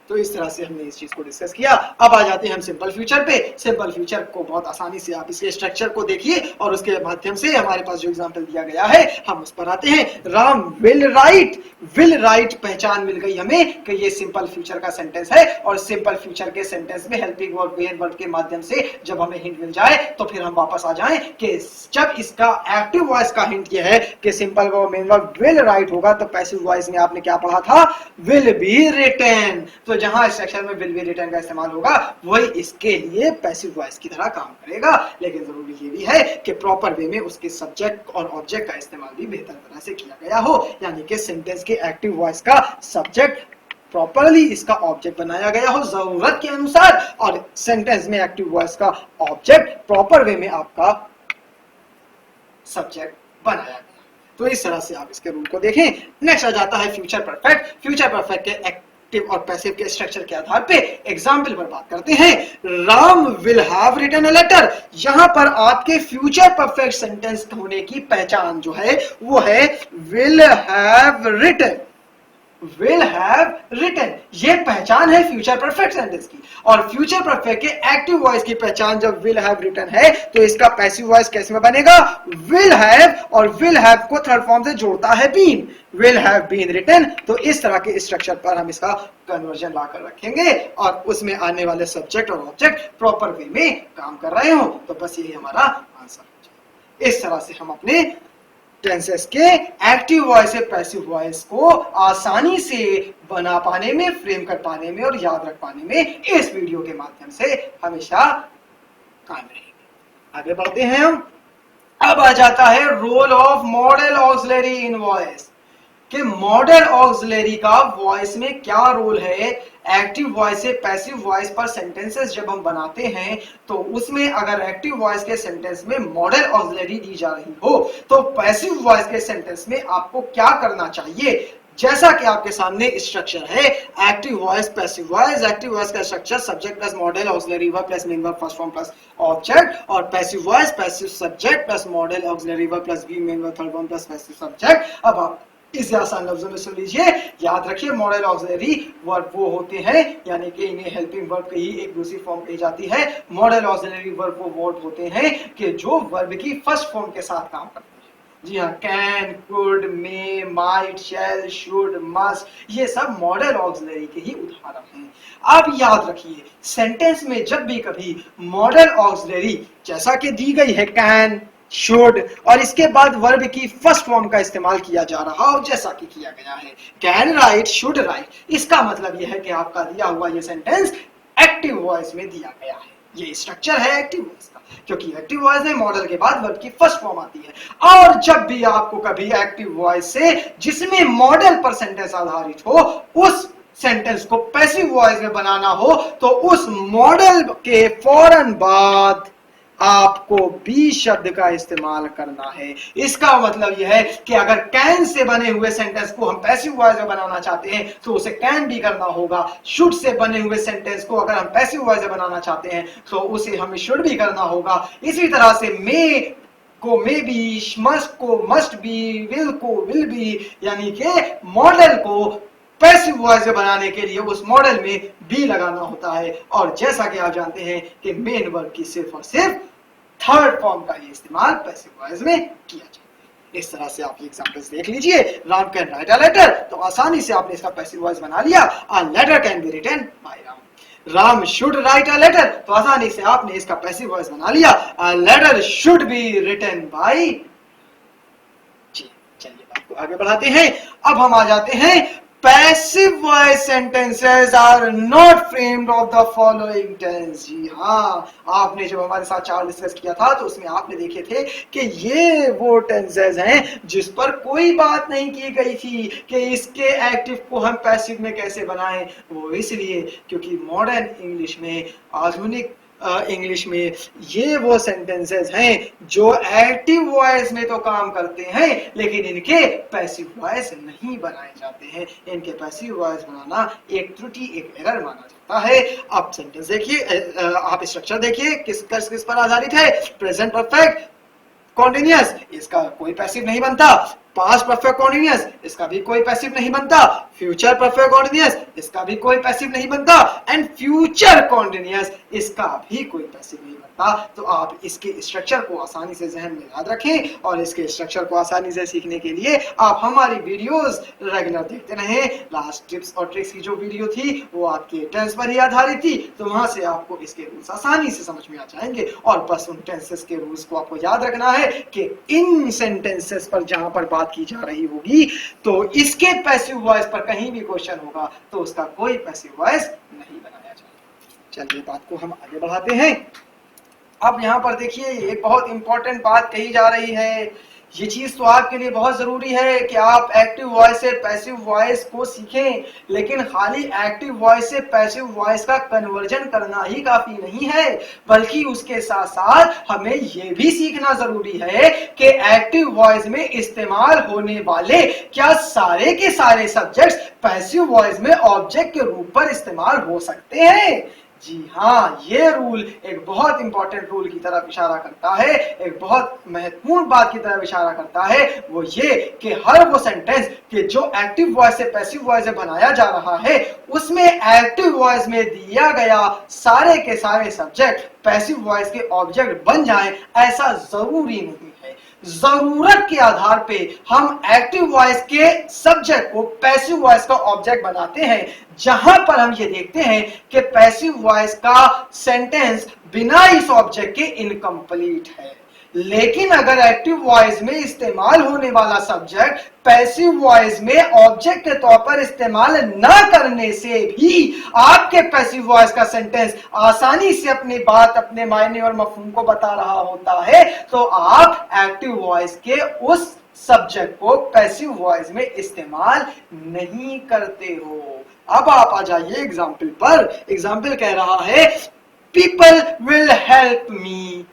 Speaker 1: तो इस तरह से हमने इस चीज को डिस्कस किया। अब आ जाते हैं हम सिंपल फ्यूचर पे। सिंपल फ्यूचर को बहुत आसानी से आप इसके स्ट्रक्चर को देखिए और उसके माध्यम से हमारे पास जो एग्जांपल दिया गया है हम उस पर आते हैं। Ram will write, will write पहचान मिल गई हमें कि ये सिंपल फ्यूचर का सेंटेंस है और सिंपल फ्यूचर के सेंटेंस में हेल्पिंग वर्ब मेन वर्ब के माध्यम से जब हमें हिंट मिल जाए तो फिर हम वापस आ जाएं कि जब इसका एक्टिव वॉइस का हिंट ये है कि simple verb main verb will write होगा तो पैसिव वॉइस में आपने क्या पढ़ा था, विल बी रिटन। तो जहां स्ट्रक्चर में विल बी रिटन का इस्तेमाल होगा वही इसके लिए पैसिव वॉइस की तरह काम करेगा। लेकिन जरूरी ये भी है कि प्रॉपर वे में उसके सब्जेक्ट और ऑब्जेक्ट का इस्तेमाल भी बेहतर तरह से किया गया हो, यानी कि सेंटेंस के एक्टिव वॉइस का सब्जेक्ट प्रॉपरली इसका ऑब्जेक्ट बनाया गया हो जरूरत के अनुसार और सेंटेंस में एक्टिव वॉइस का ऑब्जेक्ट प्रॉपर वे में आपका सब्जेक्ट बनाया गया। तो इस तरह से आप इसके रूल को देखें। नेक्स्ट आ जाता है फ्यूचर परफेक्ट। फ्यूचर परफेक्ट के एक्टिव और पैसिव के स्ट्रक्चर के आधार पे एग्जाम्पल पर बात करते हैं। Ram will have written a letter. यहां पर आपके फ्यूचर परफेक्ट सेंटेंस होने की पहचान जो है वो है will have written, will have written. ये पहचान है फ्यूचर परफेक्ट सेंटेंस की। और फ्यूचर परफेक्ट के एक्टिव वॉइस की पहचान जब विल हैव रिटन है तो इसका पैसिव वॉइस कैसे में बनेगा, विल हैव, और विल हैव को थर्ड फॉर्म से जोड़ता है been, will have been written. तो इस तरह के स्ट्रक्चर पर हम इसका कन्वर्जन लाकर रखेंगे और उसमें आने वाले सब्जेक्ट और ऑब्जेक्ट प्रॉपर वे में काम कर रहे हो तो बस यही हमारा आंसर हो जाएगा। इस तरह से हम अपने टेंसेस के एक्टिव वॉइस से पैसिव वॉइस को आसानी से बना पाने में, फ्रेम कर पाने में और याद रख पाने में इस वीडियो के माध्यम से हमेशा कायम रहेंगे। आगे बढ़ते हैं हम। अब आ जाता है role of modal auxiliary in voice, कि मॉडल ऑक्सिलरी का वॉइस में क्या रोल है। एक्टिव वॉइस से पैसिव वॉइस पर सेंटेंसेस जब हम बनाते हैं तो उसमें अगर एक्टिव वॉइस के सेंटेंस में मॉडल ऑक्सिलरी दी जा रही हो तो पैसिव वॉइस के सेंटेंस में आपको क्या करना चाहिए। जैसा कि आपके सामने स्ट्रक्चर है, active voice passive voice, active voice का structure subject plus modal auxiliary verb plus main verb first form plus object, और passive voice passive subject plus modal auxiliary verb plus be main verb third form plus passive subject. अब आप इसे आसान लफ्जों में सुन लीजिए, याद रखिए मॉडल ऑक्सिलरी वर्ब वो होते हैं, यानी कि इन्हें हेल्पिंग वर्ब की ही एक दूसरी फॉर्म कही जाती है। मॉडल ऑक्सिलरी वर्ब वो वर्ब होते हैं कि जो वर्ब की फर्स्ट फॉर्म के साथ काम करते हैं। जी हाँ, can, could, may, might, shall, should, must, ये सब मॉडल ऑक्सिलरी के ही उदाहरण हैं। अब याद रखिए सेंटेंस में जब भी कभी मॉडल ऑक्सिलरी जैसा कि दी गई है कैन, शुड, और इसके बाद वर्ब की फर्स्ट फॉर्म का इस्तेमाल किया जा रहा हो जैसा कि किया गया है, कैन राइट, शुड राइट, इसका मतलब यह है कि आपका दिया हुआ यह सेंटेंस एक्टिव वॉइस में दिया गया है। ये स्ट्रक्चर है एक्टिव वॉइस का, क्योंकि एक्टिव वॉइस में मॉडल के बाद वर्ब की फर्स्ट फॉर्म आती है। और जब भी आपको कभी एक्टिव वॉइस से जिसमें मॉडल पर सेंटेंस आधारित हो उस सेंटेंस को पैसिव वॉइस में बनाना हो तो उस मॉडल के फौरन बाद आपको बी शब्द का इस्तेमाल करना है। इसका मतलब यह है कि अगर कैन से बने हुए सेंटेंस को हम पैसिव वॉइस में बनाना चाहते हैं तो उसे कैन भी करना होगा। शुड से बने हुए सेंटेंस को अगर हम पैसिव वॉइस में बनाना चाहते हैं तो उसे हमें शुड भी करना होगा। इसी तरह से मे को मे बी, मस्ट को मस्ट बी, विल को विल बी, यानी कि मॉडल को पैसिव वॉइस बनाने के लिए उस मॉडल में बी लगाना होता है। और जैसा कि आप जानते हैं कि मेन वर्ब की सिर्फ और सिर्फ थर्ड फॉर्म का ही इस्तेमाल पैसिव वॉइस में किया जाता है। इस तरह से आप ये एग्जांपल्स देख लीजिए। Ram can write a letter, तो आसानी से आपने इसका पैसिव वॉइस बना लिया। A letter can be written by Ram. Ram should write a letter, तो आसानी से आपने इसका पैसिव वॉइस बना लिया। A letter should be written by. चलिए बात को आगे बढ़ाते हैं। अब हम आ जाते हैं passive voice sentences are not framed of the following tense. जी हाँ, आपने जब हमारे साथ चार्ट डिस्कस किया था तो उसमें आपने देखे थे कि ये वो टेंसेस हैं जिस पर कोई बात नहीं की गई थी कि इसके एक्टिव को हम पैसिव में कैसे बनाएं। वो इसलिए क्योंकि मॉडर्न इंग्लिश में, आधुनिक इंग्लिश में ये वो सेंटेंसेस हैं जो एक्टिव वॉइस में तो काम करते हैं लेकिन इनके पैसिव वॉइस नहीं बनाए जाते हैं। इनके पैसिव वॉइस बनाना एक त्रुटि, एक एरर माना जाता है। अब सेंटेंस देखिए, आप स्ट्रक्चर देखिए किस पर आधारित है। प्रेजेंट परफेक्ट कॉन्टिन्यूअस, इसका कोई पैसिव नहीं बनता। पास्ट परफेक्ट कॉन्टिन्यूअस, इसका भी कोई पैसिव नहीं बनता। फ्यूचर परफेक्ट कॉन्टिन्यूअस इसका भी कोई पैसिव नहीं बनता, एंड फ्यूचर कॉन्टिन्यूअस इसका भी कोई पैसिव नहीं बनता। तो आप इसके स्ट्रक्चर को आसानी से जहन में याद रखें, और इसके स्ट्रक्चर को आसानी से सीखने के लिए आप हमारी वीडियोस रेगुलर देखते रहें। लास्ट टिप्स और ट्रिक्स की जो वीडियो थी वो आपके टेंस पर ही आधारित थी, तो वहां से आपको इसके रूल्स आसानी से समझ में आ जाएंगे। और बस उन टेंसेस के रूल्स को आपको याद रखना है कि इन सेंटेंसेस पर जहां पर बात की जा रही होगी तो इसके पैसिव वॉइस पर कहीं भी क्वेश्चन होगा तो उसका कोई पैसिव वॉइस नहीं बनाया जाएगा। चलिए बात को हम आगे बढ़ाते हैं। अब यहाँ पर देखिए एक बहुत इंपॉर्टेंट बात कही जा रही है। ये चीज तो आपके लिए बहुत जरूरी है कि आप एक्टिव वॉइस से पैसिव वॉइस को सीखें, लेकिन खाली एक्टिव वॉइस से पैसिव वॉइस का कन्वर्जन करना ही काफी नहीं है, बल्कि उसके साथ साथ हमें ये भी सीखना जरूरी है कि एक्टिव वॉइस में इस्तेमाल होने वाले क्या सारे के सारे सब्जेक्ट्स पैसिव वॉइस में ऑब्जेक्ट के रूप पर इस्तेमाल हो सकते हैं। जी हाँ, ये रूल एक बहुत इंपॉर्टेंट रूल की तरफ इशारा करता है, एक बहुत महत्वपूर्ण बात की तरफ इशारा करता है। वो ये कि हर वो सेंटेंस कि जो एक्टिव वॉइस से पैसिव वॉइस से बनाया जा रहा है उसमें एक्टिव वॉइस में दिया गया सारे के सारे सब्जेक्ट पैसिव वॉइस के ऑब्जेक्ट बन जाएं, ऐसा जरूरी नहीं है। जरूरत के आधार पे हम एक्टिव वॉइस के सब्जेक्ट को पैसिव वॉइस का ऑब्जेक्ट बनाते हैं, जहां पर हम ये देखते हैं कि पैसिव वॉइस का सेंटेंस बिना इस ऑब्जेक्ट के इनकम्प्लीट है। लेकिन अगर एक्टिव वॉइस में इस्तेमाल होने वाला सब्जेक्ट पैसिव वॉइस में ऑब्जेक्ट के तौर पर इस्तेमाल न करने से भी आपके पैसिव वॉइस का सेंटेंस आसानी से अपनी बात, अपने मायने और मफहूम को बता रहा होता है, तो आप एक्टिव वॉइस के उस सब्जेक्ट को पैसिव वॉइस में इस्तेमाल नहीं करते हो। अब आप आ जाइए एग्जाम्पल पर। एग्जाम्पल कह रहा है people will help me,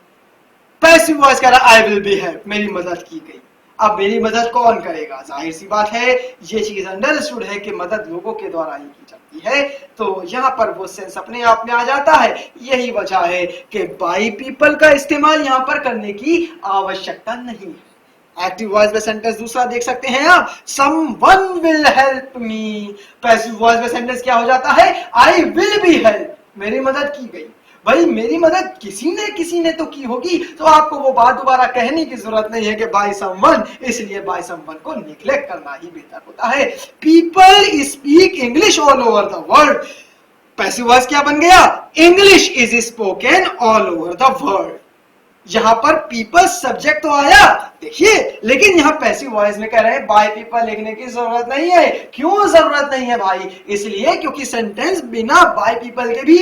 Speaker 1: passive voice कह रहा है आई विल बी हेल्प, मेरी मदद की गई। अब मेरी मदद कौन करेगा? जाहिर सी बात है ये चीज अंडरस्टूड है कि मदद लोगों के द्वारा ही की जाती है, तो यहाँ पर वो सेंस अपने आप में आ जाता है। यही वजह है कि बाय पीपल का इस्तेमाल यहाँ पर करने की आवश्यकता नहीं है। एक्टिव वॉइस में सेंटेंस दूसरा देख सकते हैं आप, someone will help me. Passive voice में सेंटेंस क्या हो जाता है? आई विल बी हेल्प, मेरी मदद की गई। भाई मेरी मदद किसी ने तो की होगी, तो आपको वो बात दोबारा कहने की जरूरत नहीं है कि बाय समवन, इसलिए बाय समवन को निग्लेक्ट करना ही बेहतर होता है। People speak English all over the world, passive voice क्या बन गया? English is spoken all over the world. यहां पर पीपल सब्जेक्ट तो आया देखिए, लेकिन यहां पैसिव वॉइस में कह रहे हैं बाय पीपल लिखने की जरूरत नहीं है। क्यों जरूरत नहीं है भाई? इसलिए क्योंकि सेंटेंस बिना बाय पीपल के भी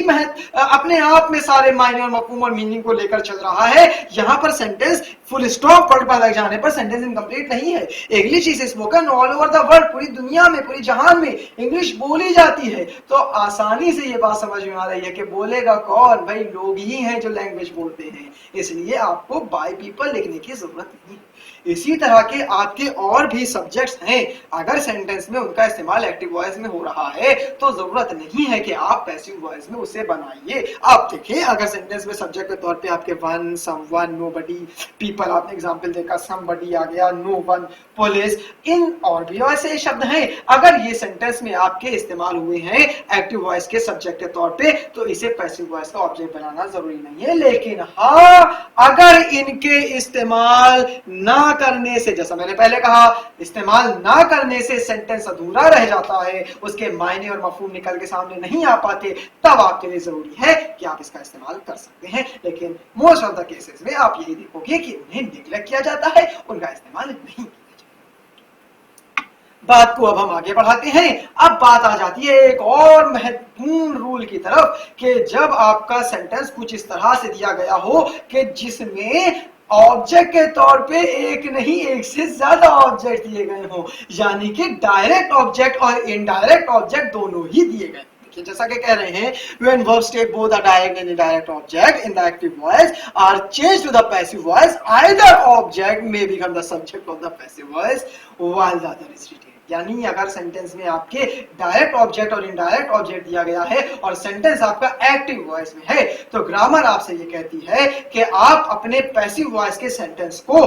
Speaker 1: अपने आप में सारे मायने और मफहूम और मीनिंग को लेकर चल रहा है। यहां पर सेंटेंस फुल स्टॉप वर्ड पर लग जाने पर सेंटेंस इनकम्प्लीट नहीं है। English is spoken all over the world, पूरी दुनिया में, पूरी जहान में इंग्लिश बोली जाती है, तो आसानी से ये बात समझ में आ रही है कि बोलेगा कौन? भाई लोग ही हैं जो लैंग्वेज बोलते हैं, इसलिए आपको बाय पीपल लिखने की जरूरत नहीं। इसी तरह के आपके और भी सब्जेक्ट्स हैं, अगर सेंटेंस में उनका इस्तेमाल एक्टिव वॉइस में हो रहा है तो जरूरत नहीं है कि आप पैसिव वॉइस में उसे बनाइए। आप देखिए अगर सेंटेंस में सब्जेक्ट के तौर पे आपके वन, समवन, नोबडी, पीपल, आपने एग्जांपल देखा समबडी आ गया, नो वन, पुलिस, इन और भी ऐसे शब्द हैं, अगर ये सेंटेंस में आपके इस्तेमाल हुए हैं एक्टिव वॉइस के सब्जेक्ट के तौर पे, तो इसे पैसिव वॉइस का ऑब्जेक्ट बनाना जरूरी नहीं है। लेकिन हाँ, अगर इनके इस्तेमाल ना करने से, जैसा मैंने पहले कहा, इस्तेमाल ना करने से सेंटेंस अधूरा रह जाता है, उसके मायने और मफहूम निकल के सामने नहीं आ पाते, तब आपके लिए जरूरी है कि आप इसका इस्तेमाल कर सकते हैं। लेकिन मोस्ट ऑफ द केसेस में आप यही देखोगे कि उन्हें निग्लेक्ट किया जाता है, उनका इस्तेमाल नहीं किया जाता। बात को अब हम आगे बढ़ाते हैं। अब बात आ जाती है एक और महत्वपूर्ण रूल की तरफ कि जब आपका सेंटेंस कुछ इस तरह से दिया गया हो कि जिसमें ऑब्जेक्ट के तौर पे एक नहीं, एक से ज्यादा ऑब्जेक्ट दिए गए हो, यानी कि डायरेक्ट ऑब्जेक्ट और इनडायरेक्ट ऑब्जेक्ट दोनों ही दिए गए। देखिए जैसा कि कह रहे हैं, when verbs take both a direct and indirect object in the active voice are changed to the passive voice, either object may become the subject of the passive voice while the other is retained। यानी अगर sentence में आपके direct object और indirect object दिया गया है और sentence आपका एक्टिव वॉइस में है, तो ग्रामर आपसे ये कहती है कि आप अपने पैसिव वॉइस के सेंटेंस को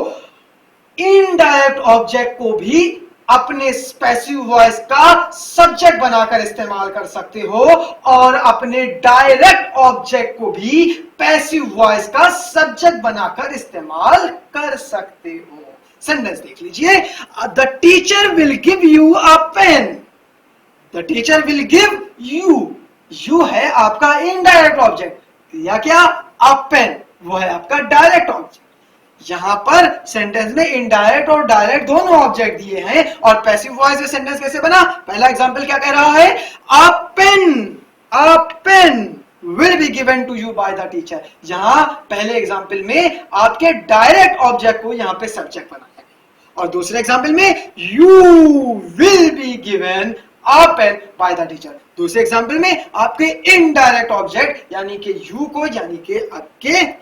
Speaker 1: इनडायरेक्ट ऑब्जेक्ट को भी अपने पैसिव वॉइस का सब्जेक्ट बनाकर इस्तेमाल कर सकते हो और अपने डायरेक्ट ऑब्जेक्ट को भी पैसिव वॉइस का सब्जेक्ट बनाकर इस्तेमाल कर सकते हो। सेंटेंस देख लीजिए, the teacher will give you a pen. The teacher will give you, you है आपका इनडायरेक्ट ऑब्जेक्ट, या क्या, अ पेन वो है आपका डायरेक्ट ऑब्जेक्ट। यहां पर सेंटेंस में इनडायरेक्ट और डायरेक्ट दोनों ऑब्जेक्ट दिए हैं और पैसिव वॉइस में सेंटेंस कैसे बना? पहला एग्जांपल क्या कह रहा है? A pen will be given to you by the teacher. यहां पहले एग्जांपल में आपके डायरेक्ट ऑब्जेक्ट को यहां पे सब्जेक्ट बनाया गया और दूसरे एग्जांपल में you will be given a pen by the teacher. दूसरे एग्जांपल में आपके इनडायरेक्ट ऑब्जेक्ट यानी कि यू को, यानी कि आपके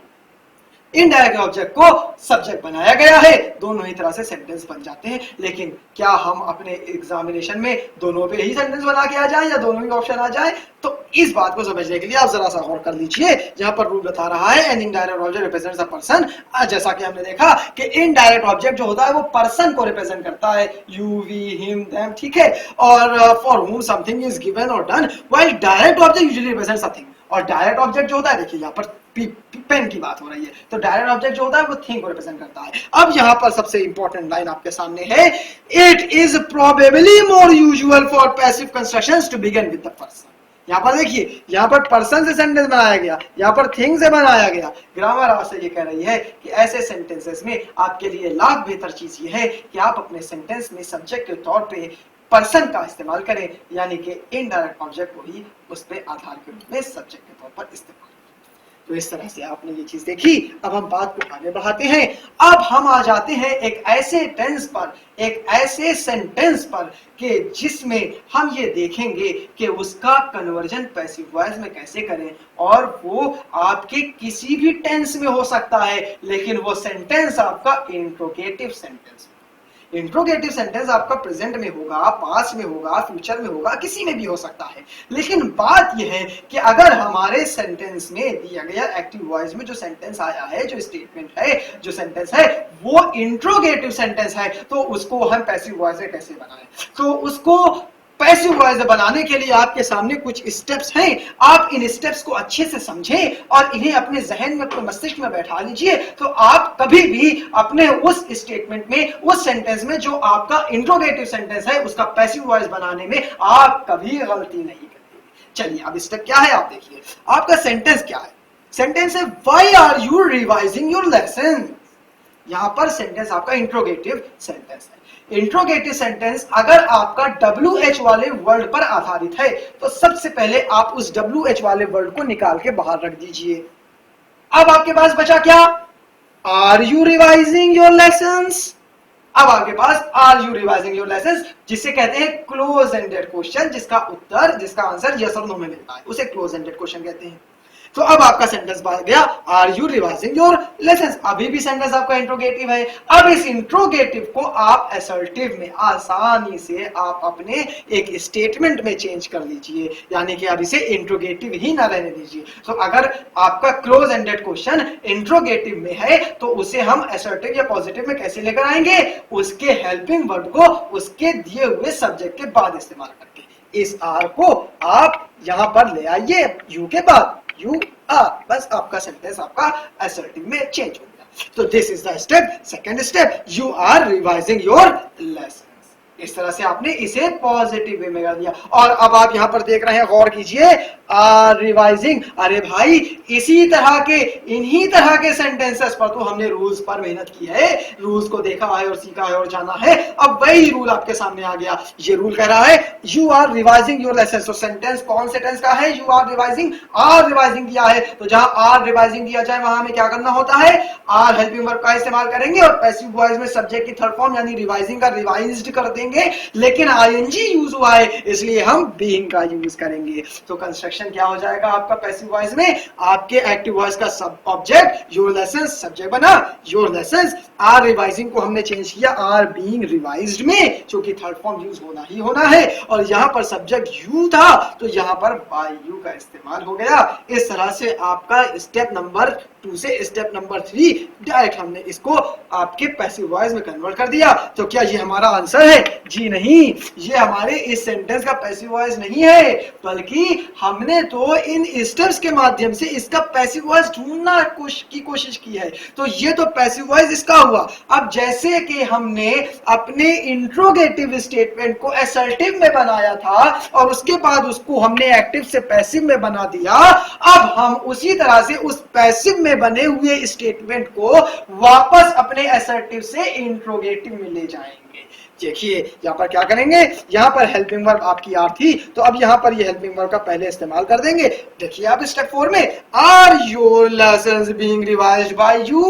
Speaker 1: इनडायरेक्ट ऑब्जेक्ट को सब्जेक्ट बनाया गया है। दोनों ही तरह से सेंटेंस बन जाते हैं, लेकिन क्या हम अपने एग्जामिनेशन में दोनों पे ही सेंटेंस बना के आ जाए या दोनों ही ऑप्शन आ जाए? तो इस बात को समझने के लिए आप जरा सा गौर कर लीजिए। यहाँ पर रूल बता रहा है an indirect object represents a person. जैसा कि हमने देखा कि इनडायरेक्ट ऑब्जेक्ट जो होता है वो पर्सन को रिप्रेजेंट करता है, यू, वी, हिम, देम, ठीक है, और for whom something is given और done, while direct object usually represents a thing. और डायरेक्ट ऑब्जेक्ट जो होता है, देखिए यहाँ पर पेन की बात हो रही है, तो डायरेक्ट ऑब्जेक्ट जो होता है वो थिंग को रिप्रेजेंट करता है। अब यहां पर सबसे इंपॉर्टेंट लाइन आपके सामने है, it is probably more usual for passive constructions to begin with the person. यहां पर देखिए, यहां पर पर्सन से सेंटेंस बनाया गया, यहां पर थिंग से बनाया गया। ग्रामर आपसे ये कह रही है कि ऐसे सेंटेंसेस में आपके लिए लाख बेहतर चीज ये है कि आप अपने सेंटेंस में सब्जेक्ट के तौर पे पर्सन का इस्तेमाल करें, यानी कि इनडायरेक्ट ऑब्जेक्ट को ही उस पे आधार के रूप में सब्जेक्ट के तौर पर इस्तेमाल। तो इस तरह से आपने ये चीज देखी। अब हम बात को आगे बढ़ाते हैं। अब हम आ जाते हैं एक ऐसे टेंस पर, एक ऐसे सेंटेंस पर कि जिसमें हम ये देखेंगे कि उसका कन्वर्जन पैसिव वॉइस में कैसे करें, और वो आपके किसी भी टेंस में हो सकता है, लेकिन वो सेंटेंस आपका इंट्रोगेटिव सेंटेंस। इंट्रोगेटिव सेंटेंस आपका प्रेजेंट में होगा, पास्ट में होगा, फ्यूचर में होगा, किसी में भी हो सकता है। लेकिन बात यह है कि अगर हमारे सेंटेंस में दिया गया एक्टिव वॉइस में जो सेंटेंस आया है, जो स्टेटमेंट है, जो सेंटेंस है, वो इंट्रोगेटिव सेंटेंस है, तो उसको हम पैसिव वॉइस से कैसे बनाएं? तो उसको पैसिव वॉइस बनाने के लिए आपके सामने कुछ स्टेप्स हैं। आप इन स्टेप्स को अच्छे से समझें और इन्हें अपने जहन में, अपने मस्तिष्क में बैठा लीजिए, तो आप कभी भी अपने उस स्टेटमेंट में, उस सेंटेंस में जो आपका इंट्रोगेटिव सेंटेंस है, उसका पैसिव वॉइस बनाने में आप कभी गलती नहीं करेंगे। चलिए, अब स्टेप क्या है आप देखिए। आपका सेंटेंस क्या है? सेंटेंस है, why are you revising your lesson. यहां पर सेंटेंस आपका इंट्रोगेटिव सेंटेंस है। इंट्रोगेटिव सेंटेंस अगर आपका WH वाले वर्ड पर आधारित है, तो सबसे पहले आप उस WH वाले वर्ड को निकाल के बाहर रख दीजिए। अब आपके पास बचा क्या? Are you revising your lessons. अब आपके पास are you revising your lessons, जिसे कहते हैं क्लोज एंडेड क्वेश्चन, जिसका उत्तर, जिसका आंसर यस और नो में मिलता है, उसे क्लोज एंडेड क्वेश्चन कहते हैं। तो अब आपका सेंटेंस बन गया, are you revising your lessons. अभी भी सेंटेंस आपका इंट्रोगेटिव है। अब इस इंट्रोगेटिव को आप असर्टिव में आसानी से आप अपने एक स्टेटमेंट में चेंज कर लीजिए, यानी कि अब इसे इंट्रोगेटिव ही ना रहने दीजिए। तो अगर आपका क्लोज एंडेड क्वेश्चन इंट्रोगेटिव में है, तो उसे हम असर्टिव या पॉजिटिव में कैसे लेकर आएंगे? उसके हेल्पिंग वर्ड को उसके दिए हुए सब्जेक्ट के बाद इस्तेमाल करके। इस आर को आप यहां पर ले आइए, यू के बाद You are, बस आपका सेंटेंस आपका असर्टिव में चेंज हो गया। तो this is the step, second step, you are revising your lesson. इस तरह से आपने इसे पॉजिटिव वे में कर दिया। और अब आप यहां पर देख रहे हैं, गौर कीजिए, रिवाइजिंग। अरे भाई, इसी तरह के, इन्हीं तरह के सेंटेंसेस पर तो हमने रूल्स पर मेहनत की है, रूल्स को देखा है और सीखा है और जाना है। अब वही रूल आपके सामने आ गया। ये रूल कह रहा है you are revising your lesson. तो सेंटेंस कौन से टेंस का है? You are revising, are revising दिया है, तो जहां आर रिवाइजिंग दिया जाए वहां हमें क्या करना होता है? आर हेल्पिंग वर्ब का इस्तेमाल करेंगे और पैसिव वॉइस में सब्जेक्ट की थर्ड फॉर्म यानी रिवाइजिंग का रिवाइज्ड कर देंगे, लेकिन आईएनजी यूज हुआ है इसलिए हम बीइंग का यूज करेंगे। तो कंस्ट्रक्शन क्या हो जाएगा आपका पैसिव वॉइस में? आपके एक्टिव वॉइस का सब ऑब्जेक्ट योर लेसन्स सब्जेक्ट बना, योर लेसन्स। आर रिवाइजिंग को हमने चेंज किया आर बीइंग रिवाइज्ड में, क्योंकि थर्ड फॉर्म यूज होना ही होना है, और यहां पर सब्जेक्ट यू था तो यहां पर बाय यू का इस्तेमाल हो गया। इस तरह से आपका स्टेप नंबर 2 से स्टेप नंबर 3 डायरेक्ट हमने इसको आपके पैसिव वॉइस में कन्वर्ट कर दिया। तो क्या ये हमारा आंसर है? जी नहीं, ये हमारे इस सेंटेंस का पैसिव वॉइस नहीं है, बल्कि हमने तो इन स्टेप्स के माध्यम से इसका पैसिव वॉइस ढूंढना की कोशिश की है। तो ये तो पैसिव वॉइस इसका हुआ। अब जैसे कि हमने अपने इंट्रोगेटिव स्टेटमेंट को असर्टिव में बनाया था और उसके बाद उसको हमने एक्टिव से पैसिव में बना दिया, अब हम उसी तरह से उस पैसिव में बने हुए स्टेटमेंट को वापस अपने असर्टिव से इंट्रोगेटिव में ले जाएंगे। देखिए यहां पर क्या करेंगे, यहां पर हेल्पिंग वर्ब आपकी आर थी, तो अब यहां पर ये हेल्पिंग वर्ब का पहले इस्तेमाल कर देंगे। देखिए आप स्टेप 4 में, are your lessons being revised by you.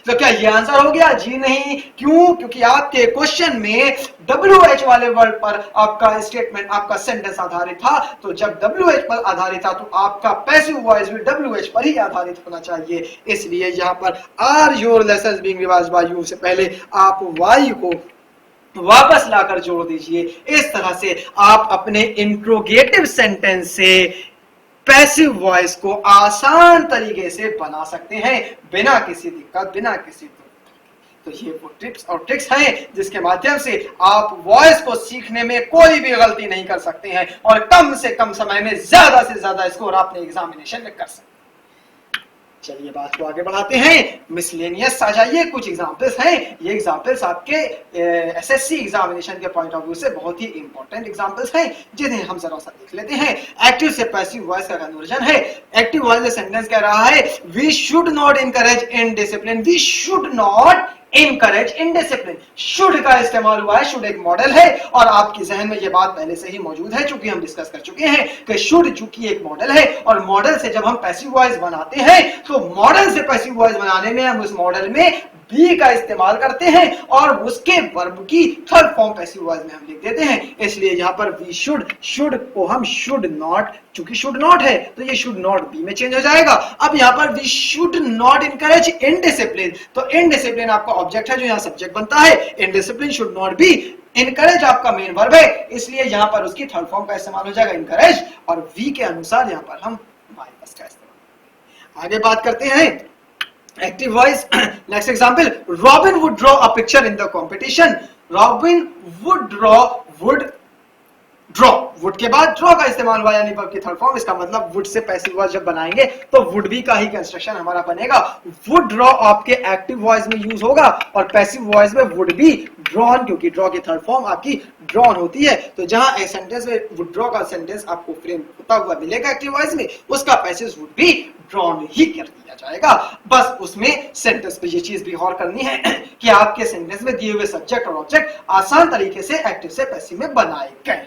Speaker 1: तो क्या ये आंसर हो गया? जी नहीं। क्यों? क्योंकि आपके क्वेश्चन में WH वाले वर्ड पर आपका स्टेटमेंट, आपका सेंटेंस आधारित था। तो जब WH पर आधारित था तो आपका पैसिव वॉइस भी WH पर ही आधारित होना चाहिए। इसलिए यहां पर are your lessons being revised by you से पहले आप वाई को वापस लाकर जोड़ दीजिए। इस तरह से आप अपने इंट्रोगेटिव सेंटेंस से पैसिव वॉइस को आसान तरीके से बना सकते हैं, बिना किसी दिक्कत, बिना किसी तो ये वो टिप्स और ट्रिक्स हैं जिसके माध्यम से आप वॉइस को सीखने में कोई भी गलती नहीं कर सकते हैं और कम से कम समय में ज्यादा से ज्यादा स्कोर अपने एग्जामिनेशन में कर सकते हैं। चलिए बात को आगे बढ़ाते हैं। मिसलेनियस आ जाइए, कुछ एग्जांपल्स हैं। ये एग्जांपल्स आपके एसएससी एग्जामिनेशन के पॉइंट ऑफ व्यू से बहुत ही इंपॉर्टेंट एग्जांपल्स हैं, जिन्हें हम जरा सा देख लेते हैं। एक्टिव से पैसिव वॉइस का कन्वर्जन है। एक्टिव वॉइस में सेंटेंस कह रहा है we should not encourage indiscipline. We should not encourage indiscipline. Should का इस्तेमाल हुआ है। शुड एक मॉडल है और आपके जहन में यह बात पहले से ही मौजूद है, चूंकि हम डिस्कस कर चुके हैं कि शुड चूंकि एक मॉडल है और मॉडल से जब हम पैसिव वॉइस बनाते हैं तो मॉडल से पैसिव वॉइस बनाने में हम उस मॉडल में बी का इस्तेमाल करते हैं और उसके वर्ब की थर्ड फॉर्म पैसिव वॉइस में हम लिख देते हैं। इसलिए यहां पर वी शुड, शुड को हम शुड नॉट, चूंकि शुड नॉट है तो ये शुड नॉट बी में चेंज हो जाएगा। अब यहां पर we should not encourage indiscipline, तो इनडिसिप्लिन आपका ऑब्जेक्ट है जो यहां सब्जेक्ट बनता है। Indiscipline should not be. Encourage आपका मेन वर्ब है, इसलिए यहां पर उसकी थर्ड फॉर्म का इस्तेमाल हो जाएगा इनकरेज और वी के अनुसार यहां पर हम वाई प्लस का इस्तेमाल। आगे बात करते हैं active voice. Next example, robin would draw a picture in the competition. Robin would draw, would के बाद ड्रॉ का इस्तेमाल हुआ यानी वर्ब की थर्ड फॉर्म। इसका मतलब वुड से पैसिव वॉइस जब बनाएंगे तो वुड बी का ही कंस्ट्रक्शन हमारा बनेगा। वुड ड्रॉ आपके एक्टिव वॉइस में यूज होगा और पैसिव वॉइस में वुड बी ड्रॉन, क्योंकि ड्रॉ की थर्ड फॉर्म आपकी ड्रॉन होती है। तो जहां एक सेंटेंस में वुड ड्रॉ का सेंटेंस आपको फ्रेम होता हुआ मिलेगा एक्टिव वॉइस में, उसका पैसिव वुड बी ड्रॉन ही कर दिया जाएगा। बस उसमें सेंटेंस पे ये चीज भी गौर करनी है कि आपके सेंटेंस में दिए हुए सब्जेक्ट और ऑब्जेक्ट आसान तरीके से एक्टिव से पैसिव में बनाए गए।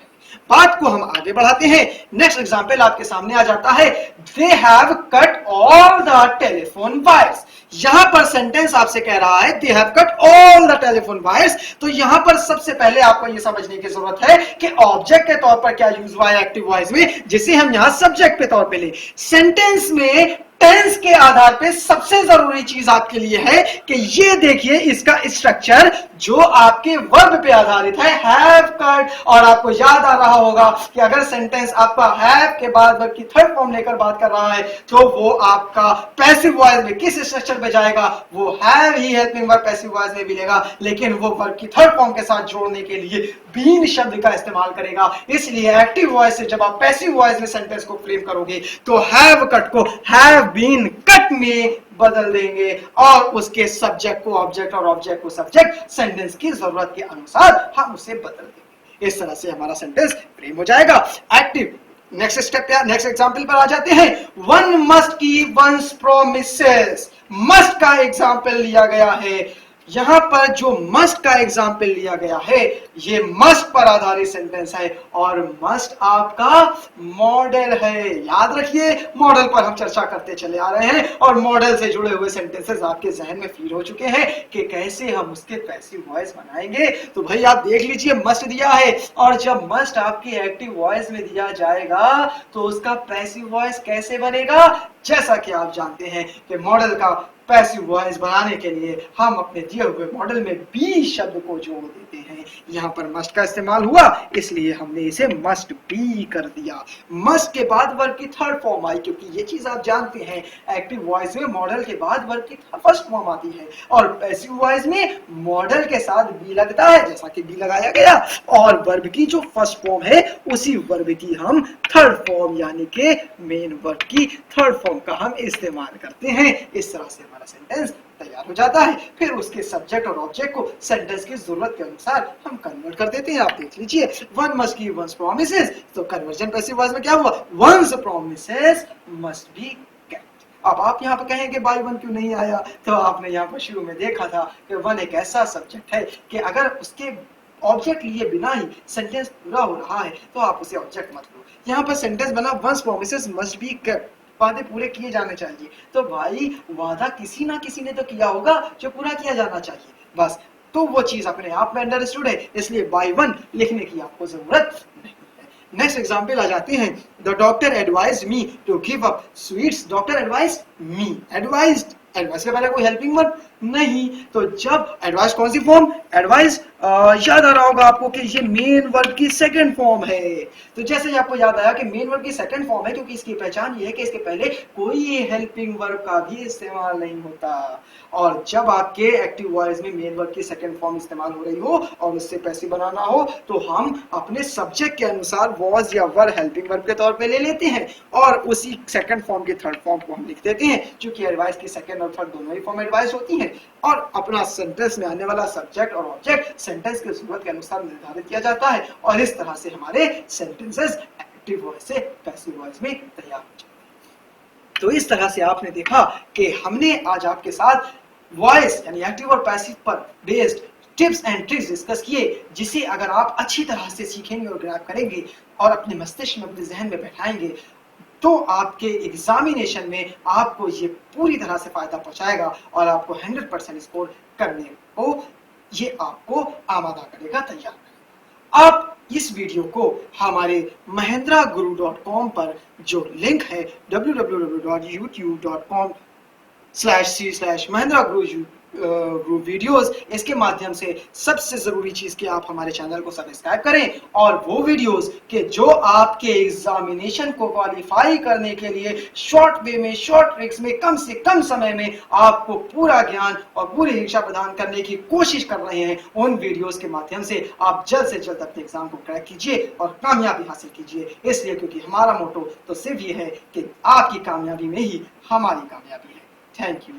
Speaker 1: बात को हम आगे बढ़ाते हैं। नेक्स्ट एग्जांपल आपके सामने आ जाता है, they have cut all the telephone wires. यहां पर सेंटेंस आपसे कह रहा है they have cut all the telephone wires. तो यहां पर सबसे पहले आपको यह समझने की जरूरत है कि ऑब्जेक्ट के तौर पर क्या यूज हुआ है एक्टिव वॉइस में, जिसे हम यहां सब्जेक्ट के तौर पे ले। सेंटेंस में टेंस के आधार पे सबसे जरूरी चीज आपके लिए है कि ये देखिए इसका स्ट्रक्चर जो आपके वर्ब पे आधारित है, हैव कट। और आपको याद आ रहा होगा कि अगर सेंटेंस आपका हैव के बाद वर्ब की थर्ड फॉर्म लेकर बात कर रहा है तो वो आपका पैसिव वॉइस में किस स्ट्रक्चर पे जाएगा, वो have he helping verb passive voice में मिलेगा, लेकिन वो वर्ब की थर्ड फॉर्म के साथ जोड़ने के लिए बीन शब्द का इस्तेमाल करेगा। इसलिए एक्टिव वॉइस से जब आप पैसिव वॉइस में सेंटेंस को फ्रेम करोगे तो हैव कट को हैव बीन कट में बदल देंगे और उसके सब्जेक्ट को ऑब्जेक्ट और ऑब्जेक्ट को सब्जेक्ट सेंटेंस की जरूरत के अनुसार हम उसे बदल देंगे। इस तरह से हमारा सेंटेंस फ्रेम हो जाएगा एक्टिव। नेक्स्ट स्टेप या नेक्स्ट एग्जांपल पर आ जाते हैं। One must keep once promises. Must का एग्जांपल लिया गया है। यहां पर जो मस्ट का एग्जाम्पल लिया गया है ये मस्ट पर आधारित सेंटेंस है और मस्ट आपका मॉडल है। याद रखिए मॉडल पर हम चर्चा करते चले आ रहे हैं और मॉडल से जुड़े हुए सेंटेंसेस आपके जहन में फीड हो चुके हैं कि कैसे हम उसके पैसिव वॉइस बनाएंगे। तो भाई आप देख लीजिए मस्ट दिया है और जब मस्ट आपकी एक्टिव वॉइस में दिया जाएगा तो उसका पैसिव वॉइस कैसे बनेगा, जैसा कि आप जानते हैं कि मॉडल का पैसिव वॉइस बनाने के लिए हम अपने दिए हुए मॉडल में बी शब्द को जोड़ देते हैं। यहाँ पर मस्ट का इस्तेमाल हुआ, इसलिए हमने इसे मस्ट बी कर दिया। मस्ट के बाद वर्ब की थर्ड फॉर्म आई, क्योंकि ये चीज आप जानते हैं एक्टिव वॉइस में मॉडल के बाद वर्ब की फर्स्ट फॉर्म आती है और पैसिव वॉइस में मॉडल के साथ बी लगता है, जैसा कि बी लगाया गया, और वर्ब की जो फर्स्ट फॉर्म है उसी वर्ब की हम थर्ड फॉर्म यानी कि मेन वर्ब की थर्ड फॉर्म का हम इस्तेमाल करते हैं। इस तरह से हमारा सेंटेंस तैयार हो जाता है। फिर उसके सब्जेक्ट और ऑब्जेक्ट को सेंटेंस की जरूरत के अनुसार हम कन्वर्ट कर देते हैं। आप देख लीजिए, one must give one's promises, तो कन्वर्जन पैसिव वॉइस में क्या हुआ, one's promises must be kept. अब आप यहाँ पे कहेंगे बाय वन क्यों नहीं आया, तो आपने यहाँ पर शुरू में देखा था कि वन एक ऐसा सब्जेक्ट है कि अगर उसके ऑब्जेक्ट लिए बिना ही सेंटेंस पूरा हो रहा है तो आप उसे ऑब्जेक्ट मत लो। यहाँ पर सेंटेंस बना one's promises must be kept, वादे पूरे किए जाने चाहिए। तो भाई वादा किसी ना किसी ने तो किया होगा जो पूरा किया जाना चाहिए, बस। तो वो चीज अपने आप में अंडरस्टूड है, इसलिए बाय वन लिखने की आपको जरूरत नहीं है। नेक्स्ट एग्जांपल आ जाते हैं। The doctor advised me to give up sweets. Doctor advise me, advised, advice के पहले कोई हेल्पिंग वर्ब नहीं, तो जब एडवाइस कौन सी फॉर्म, एडवाइस याद आ रहा होगा आपको कि ये मेन वर्ब की सेकंड फॉर्म है। तो जैसे ही आपको याद आया कि मेन वर्ब की सेकंड फॉर्म है, क्योंकि इसकी पहचान ये है कि इसके पहले कोई हेल्पिंग वर्ब का भी इस्तेमाल नहीं होता। और जब आपके एक्टिव वॉइस में मेन वर्ब की सेकंड फॉर्म इस्तेमाल हो रही हो और उससे पैसिव बनाना हो, तो हम अपने सब्जेक्ट के अनुसार वॉज या वर हेल्पिंग वर्ब के तौर पे ले लेते हैं और उसी सेकंड फॉर्म की थर्ड फॉर्म को हम लिख देते हैं। क्योंकि एडवाइस की सेकंड और थर्ड दोनों ही फॉर्म एडवाइस होती है और अपना सेंटेंस में आने वाला सब्जेक्ट और ऑब्जेक्ट सेंटेंस की जरूरत के अनुसार निर्धारित किया जाता है और इस तरह से हमारे सेंटेंसेस एक्टिव वॉइस से पैसिव वॉइस में तैयार हो जाते हैं। तो इस तरह से आपने देखा कि हमने आज आपके साथ वॉइस यानी एक्टिव और पैसिव पर based tips and tricks discuss किए, जिसे अगर आप अच्छी तरह से सीखेंगे और ग्रैब करेंगे और अपने मस्तिष्क में, अपने जहन में बैठाएंगे, तो आपके एग्जामिनेशन में आपको ये पूरी तरह से फायदा पहुंचाएगा और आपको 100% स्कोर करने को ये आपको आमादा करेगा, तैयार करेगा। आप इस वीडियो को हमारे mahendraguru.com पर जो लिंक है www.youtube.com/c/mahendraguru वीडियोस, इसके माध्यम से सबसे जरूरी चीज कि आप हमारे चैनल को सब्सक्राइब करें और वो वीडियोस के जो आपके एग्जामिनेशन को क्वालिफाई करने के लिए शॉर्ट वे में, शॉर्ट ट्रिक्स में, कम से कम समय में आपको पूरा ज्ञान और पूरी शिक्षा प्रदान करने की कोशिश कर रहे हैं, उन वीडियोस के माध्यम से आप जल्द से जल्द अपने एग्जाम को क्रैक कीजिए और कामयाबी हासिल कीजिए। इसलिए क्योंकि हमारा मोटो तो सिर्फ ये है कि आपकी कामयाबी में ही हमारी कामयाबी है। Thank you.